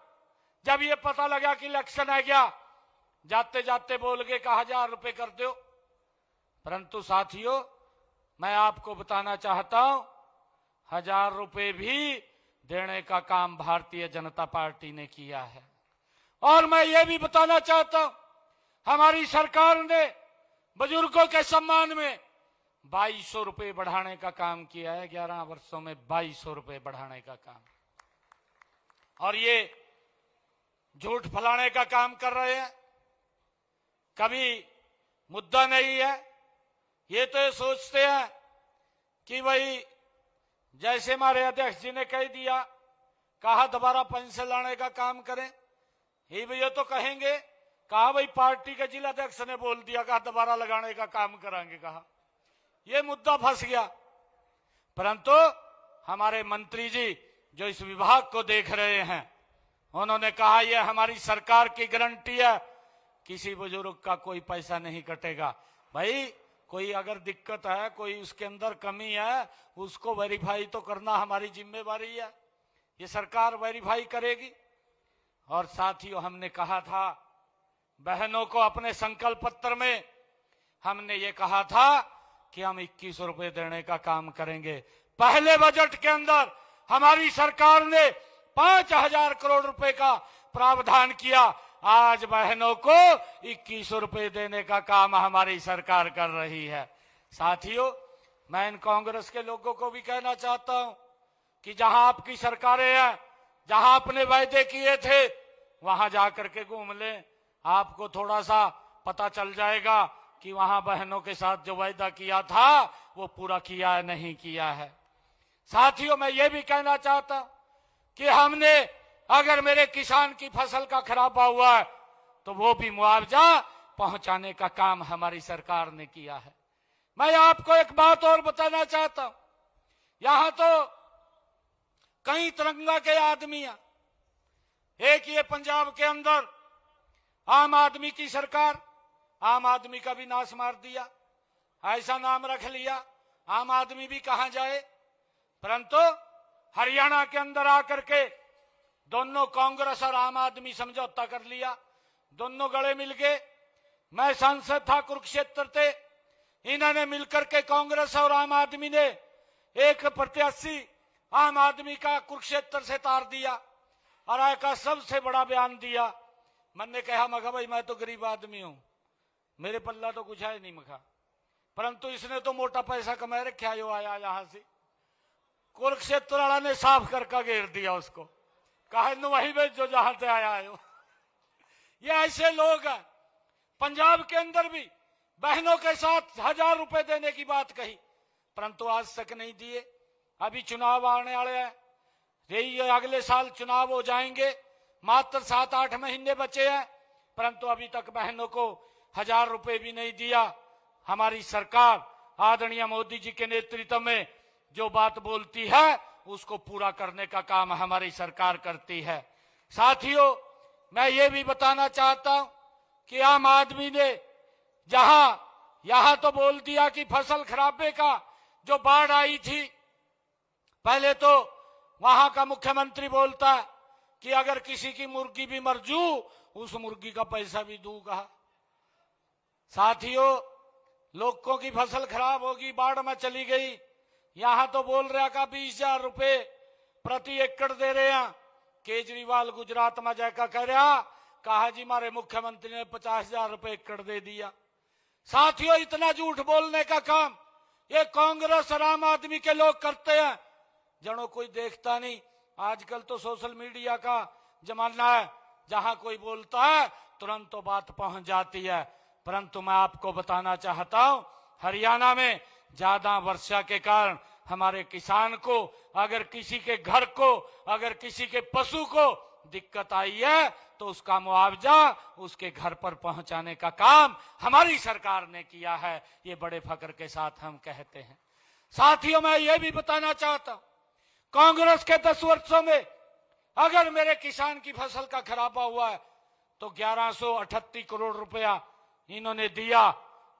जब ये पता लगा कि इलेक्शन आ गया, जाते जाते बोल के कहा 1000 रुपए कर दो। परंतु साथियों, मैं आपको बताना चाहता हूं, 1000 रुपए भी देने का काम भारतीय जनता पार्टी ने किया है। और मैं ये भी बताना चाहता हूं, हमारी सरकार ने बुजुर्गों के सम्मान में 2200 रुपए बढ़ाने का काम किया है। 11 वर्षों में 2200 रुपए बढ़ाने का काम। और ये झूठ फैलाने का काम कर रहे हैं, कभी मुद्दा नहीं है। ये तो सोचते हैं कि भाई जैसे हमारे अध्यक्ष जी ने कह दिया, कहा दोबारा पेंशन लाने का काम करें, ये भी ये तो कहेंगे, कहा भाई पार्टी के जिला अध्यक्ष ने बोल दिया, कहा दोबारा लगाने का काम कराएंगे, कहा ये मुद्दा फंस गया। परंतु हमारे मंत्री जी जो इस विभाग को देख रहे हैं, उन्होंने कहा यह हमारी सरकार की गारंटी है, किसी बुजुर्ग का कोई पैसा नहीं कटेगा। भाई कोई अगर दिक्कत है, कोई उसके अंदर कमी है, उसको वेरीफाई तो करना हमारी जिम्मेवारी है, ये सरकार वेरीफाई करेगी। और साथियों, हमने कहा था बहनों को, अपने संकल्प पत्र में हमने ये कहा था कि हम 2100 रुपए देने का काम करेंगे। पहले बजट के अंदर हमारी सरकार ने 5000 करोड़ रुपए का प्रावधान किया। आज बहनों को 2100 रुपए देने का काम हमारी सरकार कर रही है। साथियों, मैं इन कांग्रेस के लोगों को भी कहना चाहता हूं कि जहां आपकी सरकारें हैं, जहां आपने वायदे किए थे, वहां जाकर के घूम लें, आपको थोड़ा सा पता चल जाएगा कि वहां बहनों के साथ जो वायदा किया था वो पूरा किया है नहीं किया है। साथियों, मैं ये भी कहना चाहता हूं कि हमने, अगर मेरे किसान की फसल का खराबा हुआ है तो वो भी मुआवजा पहुंचाने का काम हमारी सरकार ने किया है। मैं आपको एक बात और बताना चाहता हूं, यहां तो कई तिरंगा के आदमी हैं। एक ये पंजाब के अंदर आम आदमी की सरकार, आम आदमी का भी नाश मार दिया, ऐसा नाम रख लिया, आम आदमी भी कहां जाए। परंतु हरियाणा के अंदर आकर के दोनों कांग्रेस और आम आदमी समझौता कर लिया, दोनों गले मिल गए। मैं सांसद था कुरुक्षेत्र से, इन्होंने मिलकर के कांग्रेस और आम आदमी ने एक प्रत्याशी आम आदमी का कुरुक्षेत्र से तार दिया और एक सबसे बड़ा बयान दिया। मैंने कहा, मगा भाई मैं तो गरीब आदमी हूं, मेरे पल्ला तो कुछ है नहीं मखा, परंतु इसने तो मोटा पैसा कमा रखा है, आया यहां से। कुरुक्षेत्र वाला ने साफ करके घेर दिया उसको, कहा वही भेज जो जहां से आया है। ये ऐसे लोग हैं। पंजाब के अंदर भी बहनों के साथ 1000 रुपए देने की बात कही, परंतु आज तक नहीं दिए। अभी चुनाव आने वाले हैं, यही अगले साल चुनाव हो जाएंगे, मात्र 7-8 महीने बचे हैं, परंतु अभी तक बहनों को 1000 रुपए भी नहीं दिया। हमारी सरकार आदरणीय मोदी जी के नेतृत्व में जो बात बोलती है उसको पूरा करने का काम हमारी सरकार करती है। साथियों, मैं ये भी बताना चाहता हूं कि आम आदमी ने यहां तो बोल दिया कि फसल खराबे का जो बाढ़ आई थी, पहले तो वहां का मुख्यमंत्री बोलता है कि अगर किसी की मुर्गी भी मर जू, उस मुर्गी का पैसा भी दूंगा। साथियों, लोगों की फसल खराब होगी, बाढ़ में चली गई, यहां तो बोल रहा का 20,000 रुपए प्रति एकड़ दे रहे हैं। केजरीवाल गुजरात में जाकर कह रहा, कहा जी मारे मुख्यमंत्री ने 50,000 रुपए एकड़ दे दिया। साथियों, इतना झूठ बोलने का काम ये कांग्रेस और आम आदमी के लोग करते हैं, जनो कोई देखता नहीं। आजकल तो सोशल मीडिया का जमाना है, जहां कोई बोलता है तुरंत तो बात पहुंच जाती है। परंतु मैं आपको बताना चाहता हूं, हरियाणा में ज्यादा वर्षा के कारण हमारे किसान को, अगर किसी के घर को, अगर किसी के पशु को दिक्कत आई है तो उसका मुआवजा उसके घर पर पहुंचाने का काम हमारी सरकार ने किया है। ये बड़े फख्र के साथ हम कहते हैं। साथियों, मैं ये भी बताना चाहता हूं, कांग्रेस के 10 वर्षों में अगर मेरे किसान की फसल का खराबा हुआ है तो 1138 करोड़ रुपया इन्होंने दिया,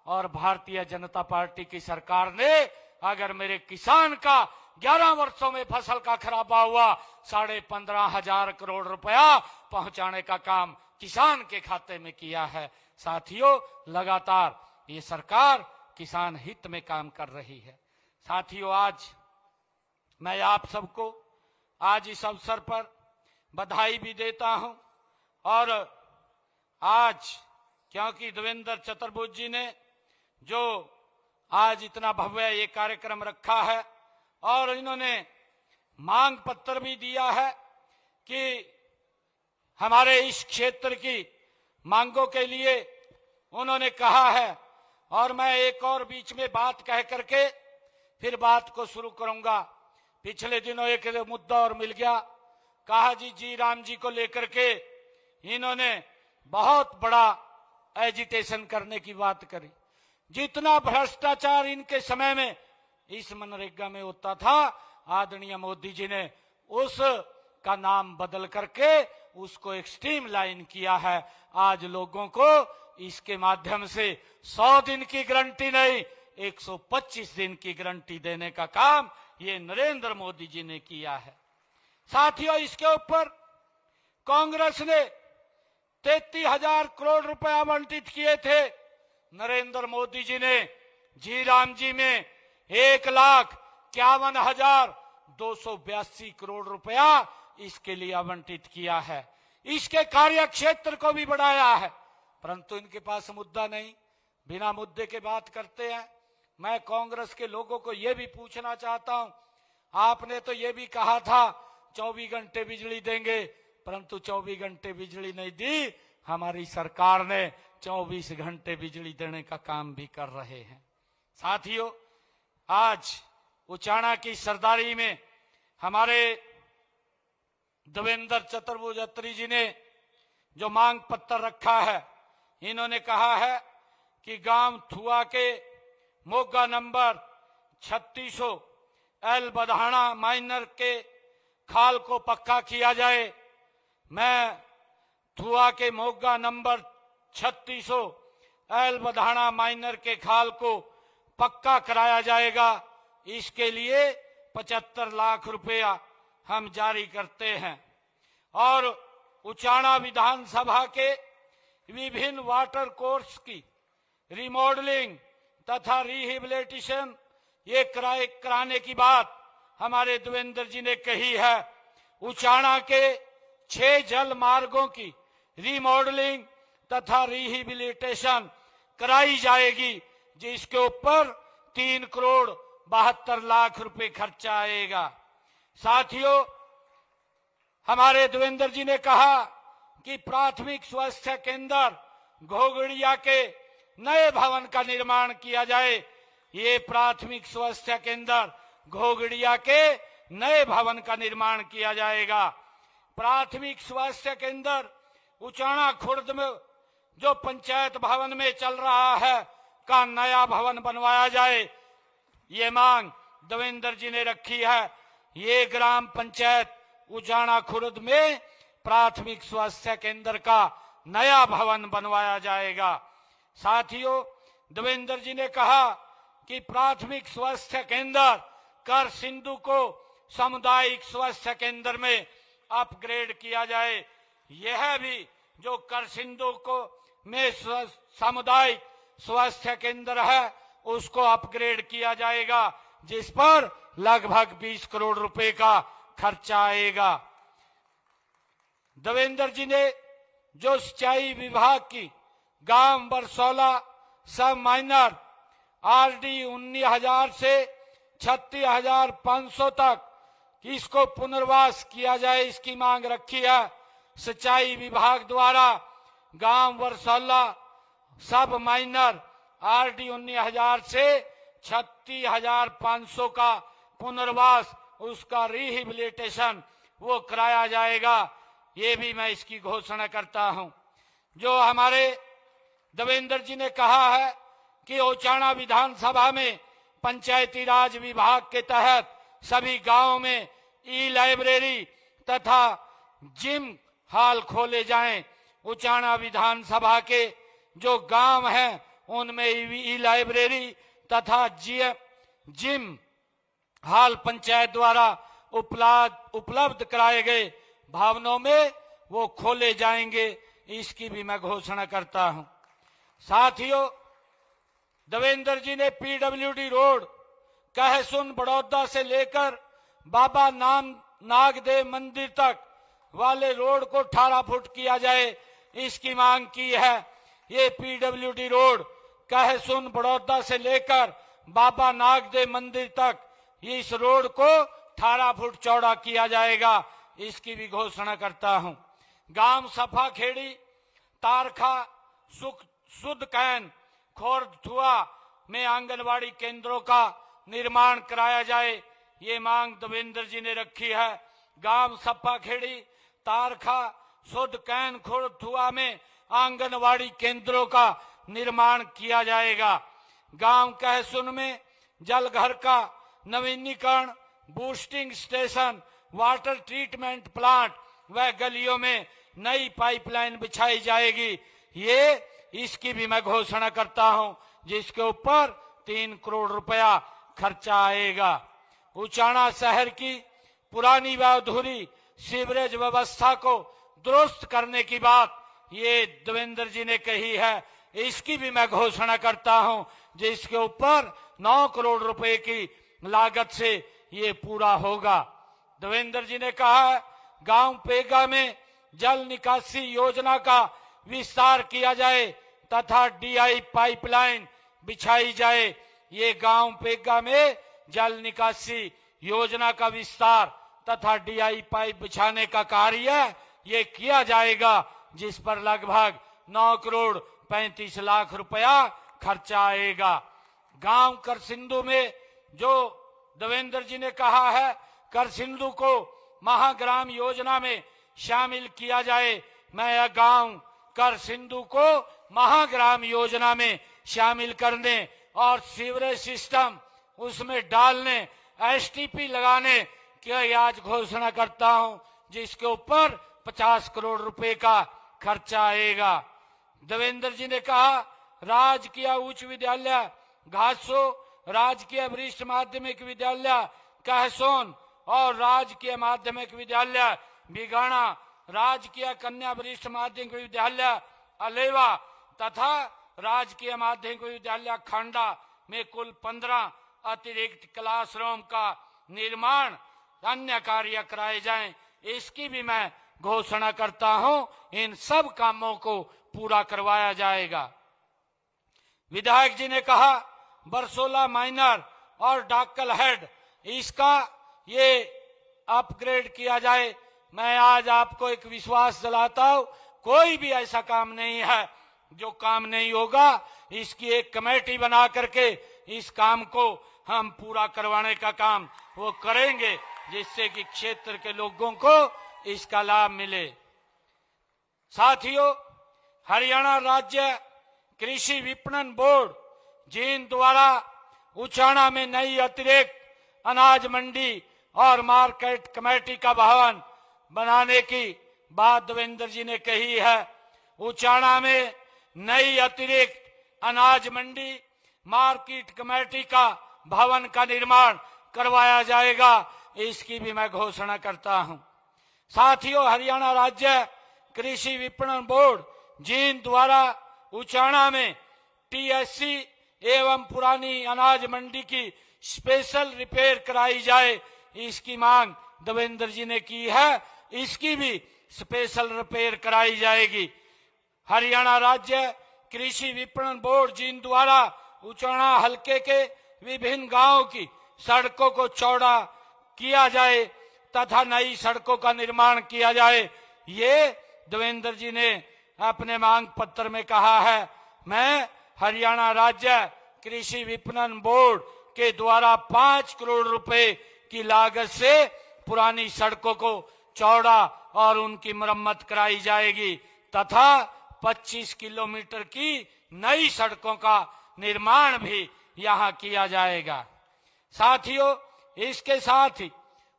और भारतीय जनता पार्टी की सरकार ने अगर मेरे किसान का 11 वर्षों में फसल का खराबा हुआ 15,500 करोड़ रुपया पहुंचाने का काम किसान के खाते में किया है। साथियों, लगातार ये सरकार किसान हित में काम कर रही है। साथियों, आज मैं आप सबको आज इस अवसर पर बधाई भी देता हूं, और आज क्योंकि देवेंद्र चतुर्वेदी जी ने जो आज इतना भव्य ये कार्यक्रम रखा है और इन्होंने मांग पत्र भी दिया है कि हमारे इस क्षेत्र की मांगों के लिए उन्होंने कहा है, और मैं एक और बीच में बात कह करके फिर बात को शुरू करूंगा। पिछले दिनों एक मुद्दा और मिल गया, कहा जी राम जी को लेकर के इन्होंने बहुत बड़ा एजिटेशन करने की बात करी। जितना भ्रष्टाचार इनके समय में इस मनरेगा में होता था, आदरणीय मोदी जी ने उस का नाम बदल करके उसको एक स्ट्रीम लाइन किया है। आज लोगों को इसके माध्यम से 100 दिन की गारंटी नहीं, 125 दिन की गारंटी देने का काम ये नरेंद्र मोदी जी ने किया है। साथियों, इसके ऊपर कांग्रेस ने 33,000 करोड़ रुपए आवंटित किए थे। नरेंद्र मोदी जी ने जी राम जी में 1,51,282 करोड़ रुपया इसके लिए आवंटित किया है। इसके कार्य क्षेत्र को भी बढ़ाया है, परंतु इनके पास मुद्दा नहीं, बिना मुद्दे के बात करते हैं। मैं कांग्रेस के लोगों को यह भी पूछना चाहता हूं, आपने तो यह भी कहा था 24 घंटे बिजली देंगे, परंतु 24 घंटे बिजली नहीं दी। हमारी सरकार ने 24 घंटे बिजली देने का काम भी कर रहे हैं। साथियों, आज उचाना की सरदारी में हमारे देवेंद्र चतुर्वेदी जी ने जो मांग पत्र रखा है, इन्होंने कहा है कि गांव थुआ के मोगा नंबर 3600 एल बधाना माइनर के खाल को पक्का किया जाए। मैं थुआ के मोगा नंबर 3600 एल बधाना माइनर के खाल को पक्का कराया जाएगा। इसके लिए 75 लाख रुपया हम जारी करते हैं, और उचाना विधानसभा के विभिन्न वाटर कोर्स की रिमॉडलिंग तथा रिहेबिलिटेशन ये कराने की बात हमारे देवेंद्र जी ने कही है। उचाना के 6 जल मार्गों की रिमॉडलिंग तथा रिहेबिलिटेशन कराई जाएगी, जिसके ऊपर 3 करोड़ 72 लाख रुपए खर्चा आएगा। साथियों, हमारे देवेंद्र जी ने कहा कि प्राथमिक स्वास्थ्य केंद्र घोगड़िया के नए भवन का निर्माण किया जाए। ये प्राथमिक स्वास्थ्य केंद्र घोगड़िया के नए भवन का निर्माण किया जाएगा। प्राथमिक स्वास्थ्य केंद्र उचाना खुर्द में जो पंचायत भवन में चल रहा है का नया भवन बनवाया जाए, ये मांग देवेंद्र जी ने रखी है। ये ग्राम पंचायत उचाना खुर्द में प्राथमिक स्वास्थ्य केंद्र का नया भवन बनवाया जाएगा। साथियों, देवेंद्र जी ने कहा कि प्राथमिक स्वास्थ्य केंद्र कर सिंधु को सामुदायिक स्वास्थ्य केंद्र में अपग्रेड किया जाए। यह भी जो कर सिंधु को में सामुदायिक स्वास्थ्य केंद्र है उसको अपग्रेड किया जाएगा, जिस पर लगभग 20 करोड़ रुपए का खर्चा आएगा। देवेंद्र जी ने जो सिंचाई विभाग की गांव बरसोला सब माइनर आरडी 19,000 से 36,500 तक इसको पुनर्वास किया जाए, इसकी मांग रखी है। सिंचाई विभाग द्वारा गांव बरसोला सब माइनर आरडी 19,000 से 36,500 का पुनर्वास, उसका रिहेबिलिटेशन वो कराया जाएगा। ये भी मैं इसकी घोषणा करता हूं। जो हमारे देवेंद्र जी ने कहा है कि ओचाणा विधानसभा में पंचायती राज विभाग के तहत सभी गांवों में ई लाइब्रेरी तथा जिम हॉल खोले जाएं। ओचाणा विधानसभा के जो गांव हैं उनमें ई लाइब्रेरी तथा जिम हॉल पंचायत द्वारा उपलब्ध कराए गए भवनों में वो खोले जाएंगे, इसकी भी मैं घोषणा करता हूं। साथियों, देवेंद्र जी ने पीडब्ल्यूडी रोड कहसुन बड़ौदा से लेकर बाबा नागदेव मंदिर तक वाले रोड को 18 फुट किया जाए, इसकी मांग की है। ये पीडब्ल्यूडी रोड कहसुन बड़ौदा से लेकर बाबा नागदेव मंदिर तक इस रोड को 18 फुट चौड़ा किया जाएगा, इसकी भी घोषणा करता हूं। गांव सफाखेड़ी तारखा सुध कैन खोरथुआ में आंगनवाड़ी केंद्रों का निर्माण कराया जाए, ये मांग देवेंद्र जी ने रखी है। गांव सफाखेड़ी तारखा सुध कैन खोरथुआ में आंगनवाड़ी केंद्रों का निर्माण किया जाएगा। गांव कहसुन में जलघर का नवीनीकरण, boosting station, water treatment plant व गलियों में नई पाइपलाइन बिछाई जाएगी। ये इसकी भी मैं घोषणा करता हूं, जिसके ऊपर 3 करोड़ रुपया खर्चा आएगा। उचाणा शहर की पुरानी व अधूरी सीवरेज व्यवस्था को दुरुस्त करने की बात ये देवेंद्र जी ने कही है, इसकी भी मैं घोषणा करता हूं, जिसके ऊपर 9 करोड़ रुपए की लागत से ये पूरा होगा। देवेंद्र जी ने कहा गांव पेगा में जल निकासी योजना का विस्तार किया जाए तथा डीआई पाइपलाइन बिछाई जाए। ये गांव पेगा में जल निकासी योजना का विस्तार तथा डीआई पाइप बिछाने का कार्य ये किया जाएगा, जिस पर लगभग 9 करोड़ 35 लाख रुपया खर्चा आएगा। गांव करसिंधु में जो देवेंद्र जी ने कहा है करसिंधु को महाग्राम योजना में शामिल किया जाए, मैं यह गांव करसिंधु को महाग्राम योजना में शामिल करने और सीवरेज सिस्टम उसमें डालने, एसटीपी लगाने की आज घोषणा करता हूं, जिसके ऊपर 50 करोड़ रुपए का खर्चा आएगा। देवेंद्र जी ने कहा राजकीय उच्च विद्यालय घासो, राजकीय वरिष्ठ माध्यमिक विद्यालय कहसोन और राजकीय माध्यमिक विद्यालय बिगाना, राजकीय कन्या वरिष्ठ माध्यमिक विद्यालय अलेवा तथा राजकीय माध्यमिक विद्यालय खांडा में कुल 15 अतिरिक्त क्लासरूम का निर्माण अन्य कार्य कराए जाएं, इसकी भी मैं घोषणा करता हूं। इन सब कामों को पूरा करवाया जाएगा। विधायक जी ने कहा बरसोला माइनर और डाकल हेड इसका ये अपग्रेड किया जाए। मैं आज आपको एक विश्वास दिलाता हूं, कोई भी ऐसा काम नहीं है जो काम नहीं होगा। इसकी एक कमेटी बना करके इस काम को हम पूरा करवाने का काम वो करेंगे, जिससे कि क्षेत्र के लोगों को इसका लाभ मिले। साथियों, हरियाणा राज्य कृषि विपणन बोर्ड जींद द्वारा उचाणा में नई अतिरिक्त अनाज मंडी और मार्केट कमेटी का भवन बनाने की बात देवेंद्र जी ने कही है। उचाणा में नई अतिरिक्त अनाज मंडी मार्केट कमेटी का भवन का निर्माण करवाया जाएगा, इसकी भी मैं घोषणा करता हूं। साथियों, हरियाणा राज्य कृषि विपणन बोर्ड जींद द्वारा उचाणा में टीएससी एवं पुरानी अनाज मंडी की स्पेशल रिपेयर कराई जाए, इसकी मांग देवेंद्र जी ने की है। इसकी भी स्पेशल रिपेयर कराई जाएगी। हरियाणा राज्य कृषि विपणन बोर्ड जींद द्वारा उचाना हलके के विभिन्न गांवों की सड़कों को चौड़ा किया जाए तथा नई सड़कों का निर्माण किया जाए, ये देवेंद्र जी ने अपने मांग पत्र में कहा है। मैं हरियाणा राज्य कृषि विपणन बोर्ड के द्वारा 5 करोड़ रुपए की लागत से पुरानी सड़कों को चौड़ा और उनकी मरम्मत कराई जाएगी तथा 25 किलोमीटर की नई सड़कों का निर्माण भी यहां किया जाएगा। साथियों, इसके साथ ही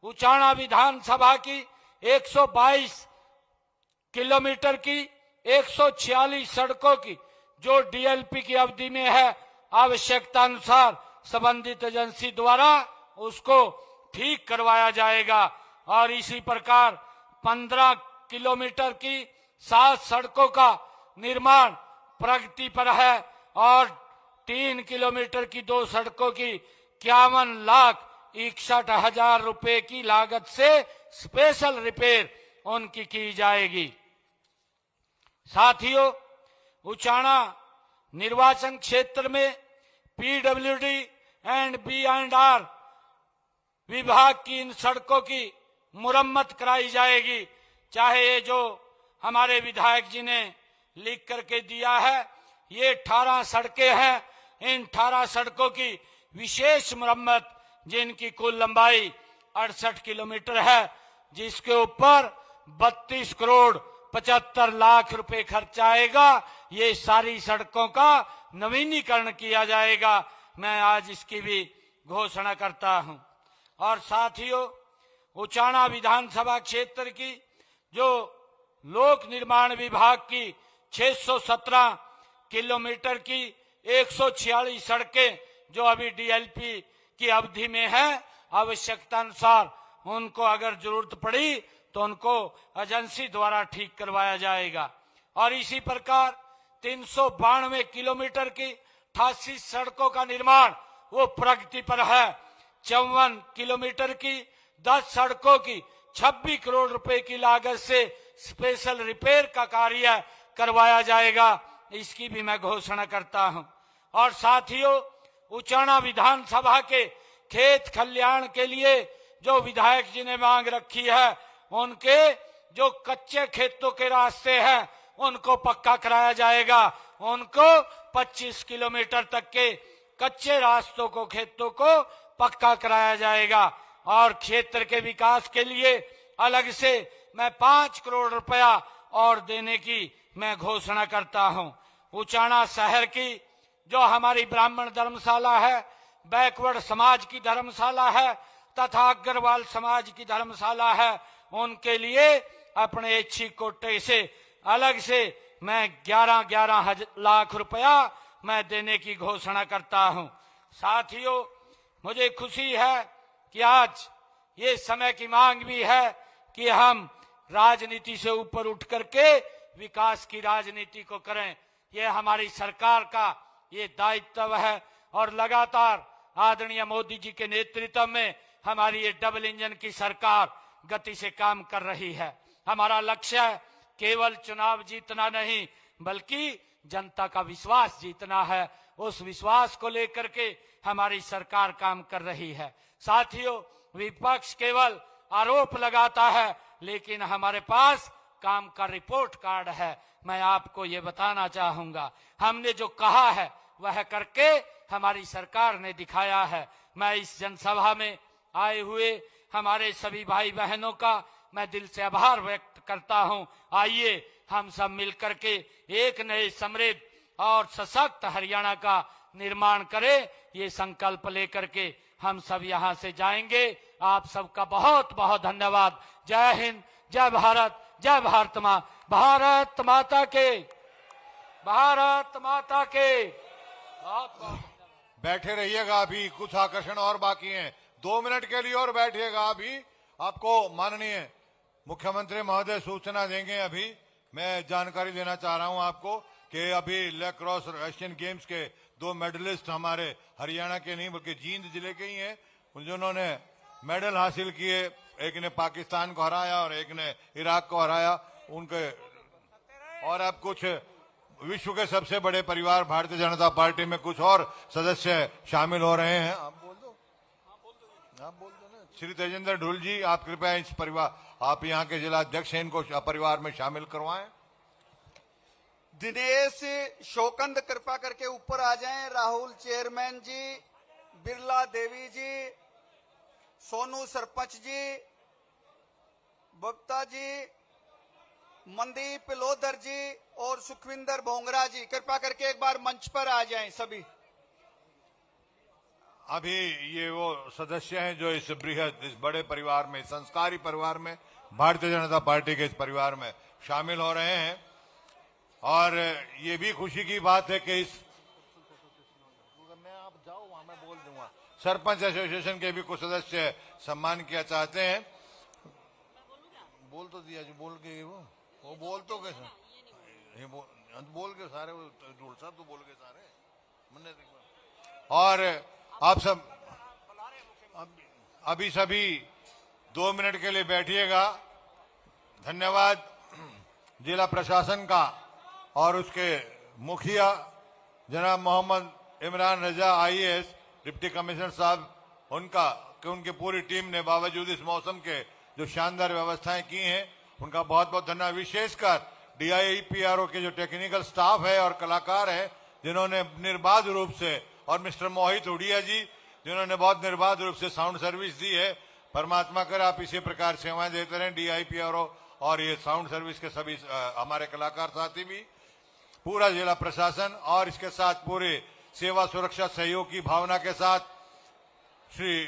उचाना विधानसभा की 122 किलोमीटर की 146 सड़कों की जो डीएलपी की अवधि में है, आवश्यकता अनुसार संबंधित एजेंसी द्वारा उसको ठीक करवाया जाएगा। और इसी प्रकार 15 किलोमीटर की 7 सड़कों का निर्माण प्रगति पर है और 3 किलोमीटर की 2 सड़कों की 51,61,000 रुपए की लागत से स्पेशल रिपेयर उनकी की जाएगी। साथियों, उचाना निर्वाचन क्षेत्र में पीडब्ल्यूडी एंड बी&आर विभाग की इन सड़कों की मुरम्मत कराई जाएगी। चाहे ये जो हमारे विधायक जी ने लिख करके दिया है, ये 18 सड़कें हैं। इन 18 सड़कों की विशेष मुरम्मत, जिनकी कुल लंबाई 68 किलोमीटर है, जिसके ऊपर 32 करोड़ 75 लाख रुपए खर्च आएगा, ये सारी सड़कों का नवीनीकरण किया जाएगा। मैं आज इसकी भी घोषणा करता हूं। और साथियों, उचाना विधानसभा क्षेत्र की जो लोक निर्माण विभाग की 617 किलोमीटर की 146 सड़कें जो अभी डीएलपी की अवधि में है, आवश्यकता अनुसार उनको अगर जरूरत पड़ी तो उनको एजेंसी द्वारा ठीक करवाया जाएगा। और इसी प्रकार 392 किलोमीटर की 88 सड़कों का निर्माण वो प्रगति पर है। 54 किलोमीटर की 10 सड़कों की 26 करोड़ रुपए की लागत से स्पेशल रिपेयर का कार्य करवाया जाएगा, इसकी भी मैं घोषणा करता हूं। और साथियों, उचाना विधानसभा के खेत कल्याण के लिए जो विधायक जी ने मांग रखी है, उनके जो कच्चे खेतों के रास्ते हैं उनको पक्का कराया जाएगा। उनको 25 किलोमीटर तक के कच्चे रास्तों को, खेतों को पक्का कराया जाएगा। और क्षेत्र के विकास के लिए अलग से मैं 5 करोड़ रुपया और देने की मैं घोषणा करता हूं। उचाना शहर की जो हमारी ब्राह्मण धर्मशाला है, बैकवर्ड समाज की धर्मशाला है तथा अग्रवाल समाज की धर्मशाला है, उनके लिए अपने इच्छिक कोटे से अलग से मैं 11 लाख रुपया मैं देने की घोषणा करता हूं। साथियों, मुझे खुशी है कि आज ये समय की मांग भी है कि हम राजनीति से ऊपर उठ करके विकास की राजनीति को करें। ये हमारी सरकार का ये दायित्व है और लगातार आदरणीय मोदी जी के नेतृत्व में हमारी ये डबल इंजन की सरकार गति से काम कर रही है। हमारा लक्ष्य है केवल चुनाव जीतना नहीं, बल्कि जनता का विश्वास जीतना है। उस विश्वास को लेकर के हमारी सरकार काम कर रही है। साथियों, विपक्ष केवल आरोप लगाता है, लेकिन हमारे पास काम का रिपोर्ट कार्ड है। मैं आपको ये बताना चाहूंगा, हमने जो कहा है वह करके हमारी सरकार ने दिखाया है। मैं इस जनसभा में आए हुए हमारे सभी भाई बहनों का मैं दिल से आभार व्यक्त करता हूं। आइए हम सब मिलकर के एक नए समृद्ध और सशक्त हरियाणा का निर्माण करें। ये संकल्प लेकर के हम सब यहां से जाएंगे। आप सबका बहुत बहुत धन्यवाद। जय हिंद, जय भारत, जय भारत मां, भारत माता के, भारत माता के। बहुत बहुत
बैठे रहिएगा, अभी कुछ आकर्षण और बाकी हैं। 2 मिनट के लिए और बैठिएगा। अभी आपको माननीय मुख्यमंत्री महोदय सूचना देंगे अभी मैं जानकारी देना चाह रहा हूं आपको कि अभी लैक्रोस एशियन गेम्स के 2 मेडलिस्ट हमारे हरियाणा के नहीं बल्कि जींद जिले के ही हैं, जिन्होंने मेडल हासिल किए। एक ने पाकिस्तान को हराया और एक ने इराक को हराया। उनके और अब कुछ विश्व के सबसे बड़े परिवार भारतीय जनता पार्टी में कुछ और सदस्य शामिल हो रहे हैं। आप बोल दो ना। श्री तेजेंद्र ढुल जी, आप कृपया इस परिवार, आप यहाँ के जिला अध्यक्ष हैं, इनको परिवार में शामिल करवाएं।
दिनेश शोकंद कृपा करके ऊपर आ जाएं। राहुल चेयरमैन जी, बिरला देवी जी, सोनू सरपंच जी, बक्ता जी, मनदीप लोधर जी और सुखविंदर भोंगरा जी, कृपा करके एक बार मंच पर आ जाएं सभी।
अभी ये वो सदस्य हैं जो इस बृहद, इस बड़े परिवार में, संस्कारी परिवार में, भारतीय जनता पार्टी के इस परिवार में शामिल हो रहे हैं। और ये भी खुशी की बात है कि इस, आप जाओ वहां, मैं बोल दूंगा, सरपंच एसोसिएशन के भी कुछ सदस्य सम्मान किया चाहते हैं। बोल तो दिया जो बोल के वो बोल तो कैसे बोल के सारे ढूंढसा तो बोल के सारे। और आप सब अभी सभी 2 मिनट के लिए बैठिएगा। धन्यवाद जिला प्रशासन का और उसके मुखिया जनाब मोहम्मद इमरान रजा आईएएस, डिप्टी कमिश्नर साहब, उनका कि उनकी पूरी टीम ने बावजूद इस मौसम के जो शानदार व्यवस्थाएं की हैं, उनका बहुत बहुत धन्यवाद। विशेषकर DIPRO के जो टेक्निकल स्टाफ है और कलाकार है, जिन्होंने निर्बाध रूप से, और मिस्टर मोहित उड़िया जी, जिन्होंने बहुत निर्बाध रूप से साउंड सर्विस दी है। परमात्मा कर आप इसी प्रकार सेवाएं देते रहें, DIPRO और ये साउंड सर्विस के सभी हमारे कलाकार साथी भी, पूरा जिला प्रशासन, और इसके साथ पूरे सेवा सुरक्षा सहयोग की भावना के साथ Shri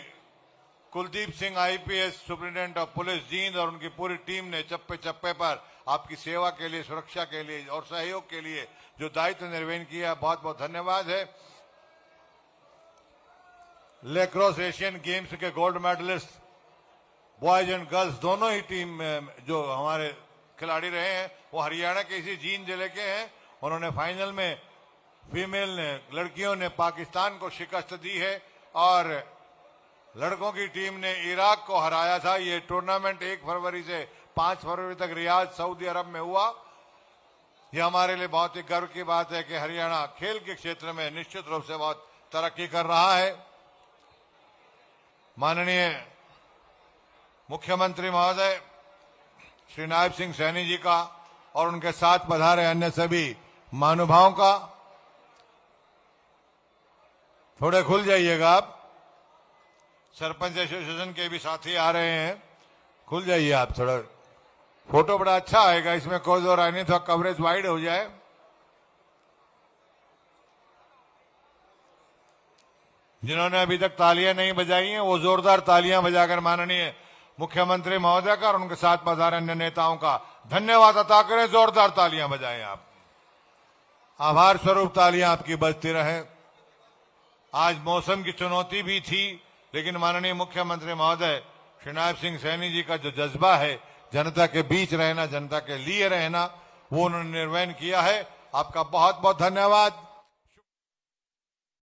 Kuldeep Singh IPS superintendent of police Jind और उनकी पूरी टीम ने चप्पे चप्पे पर आपकी सेवा के लिए, सुरक्षा के लिए और सहयोग के लिए जो दायित्व निर्वहन किया, बहुत बहुत धन्यवाद है। लैक्रोस एशियन गेम्स के gold medalist boys and girls दोनों ही टीम में जो हमारे खिलाड़ी रहे हैं वो हरियाणा के इसी जींद जिले के हैं। उन्होंने फाइनल में फीमेल ने, लड़कियों ने पाकिस्तान को शिकस्त दी है और लड़कों की टीम ने इराक को हराया था। ये टूर्नामेंट 1 फरवरी से 5 फरवरी तक रियाद सऊदी अरब में हुआ। यह हमारे लिए बहुत ही गर्व की बात है कि हरियाणा खेल के क्षेत्र में निश्चित रूप से बहुत तरक्की कर रहा है। माननीय मुख्यमंत्री महोदय श्री नायब सिंह सैनी जी का और उनके साथ पधारे अन्य सभी महानुभावों का, थोड़े खुल जाइएगा आप, सरपंच एसोसिएशन के भी साथी आ रहे हैं, खुल जाइए आप थोड़ा, फोटो बड़ा अच्छा आएगा, इसमें कोई दो राय नहीं, थोड़ा कवरेज वाइड हो जाए। जिन्होंने अभी तक तालियां नहीं बजाई हैं वो जोरदार तालियां बजाकर माननीय मुख्यमंत्री महोदय का और उनके साथ पधारे अन्य नेताओं का धन्यवाद अता करें। जोरदार तालियां बजाएं आप, आभार स्वरूप तालियां आपकी बजती रहे। आज मौसम की चुनौती भी थी, लेकिन माननीय मुख्यमंत्री महोदय श्री नायब सिंह सैनी जी का जो जज्बा है जनता के बीच रहना, जनता के लिए रहना, वो उन्होंने निर्वहन किया है। आपका बहुत बहुत धन्यवाद।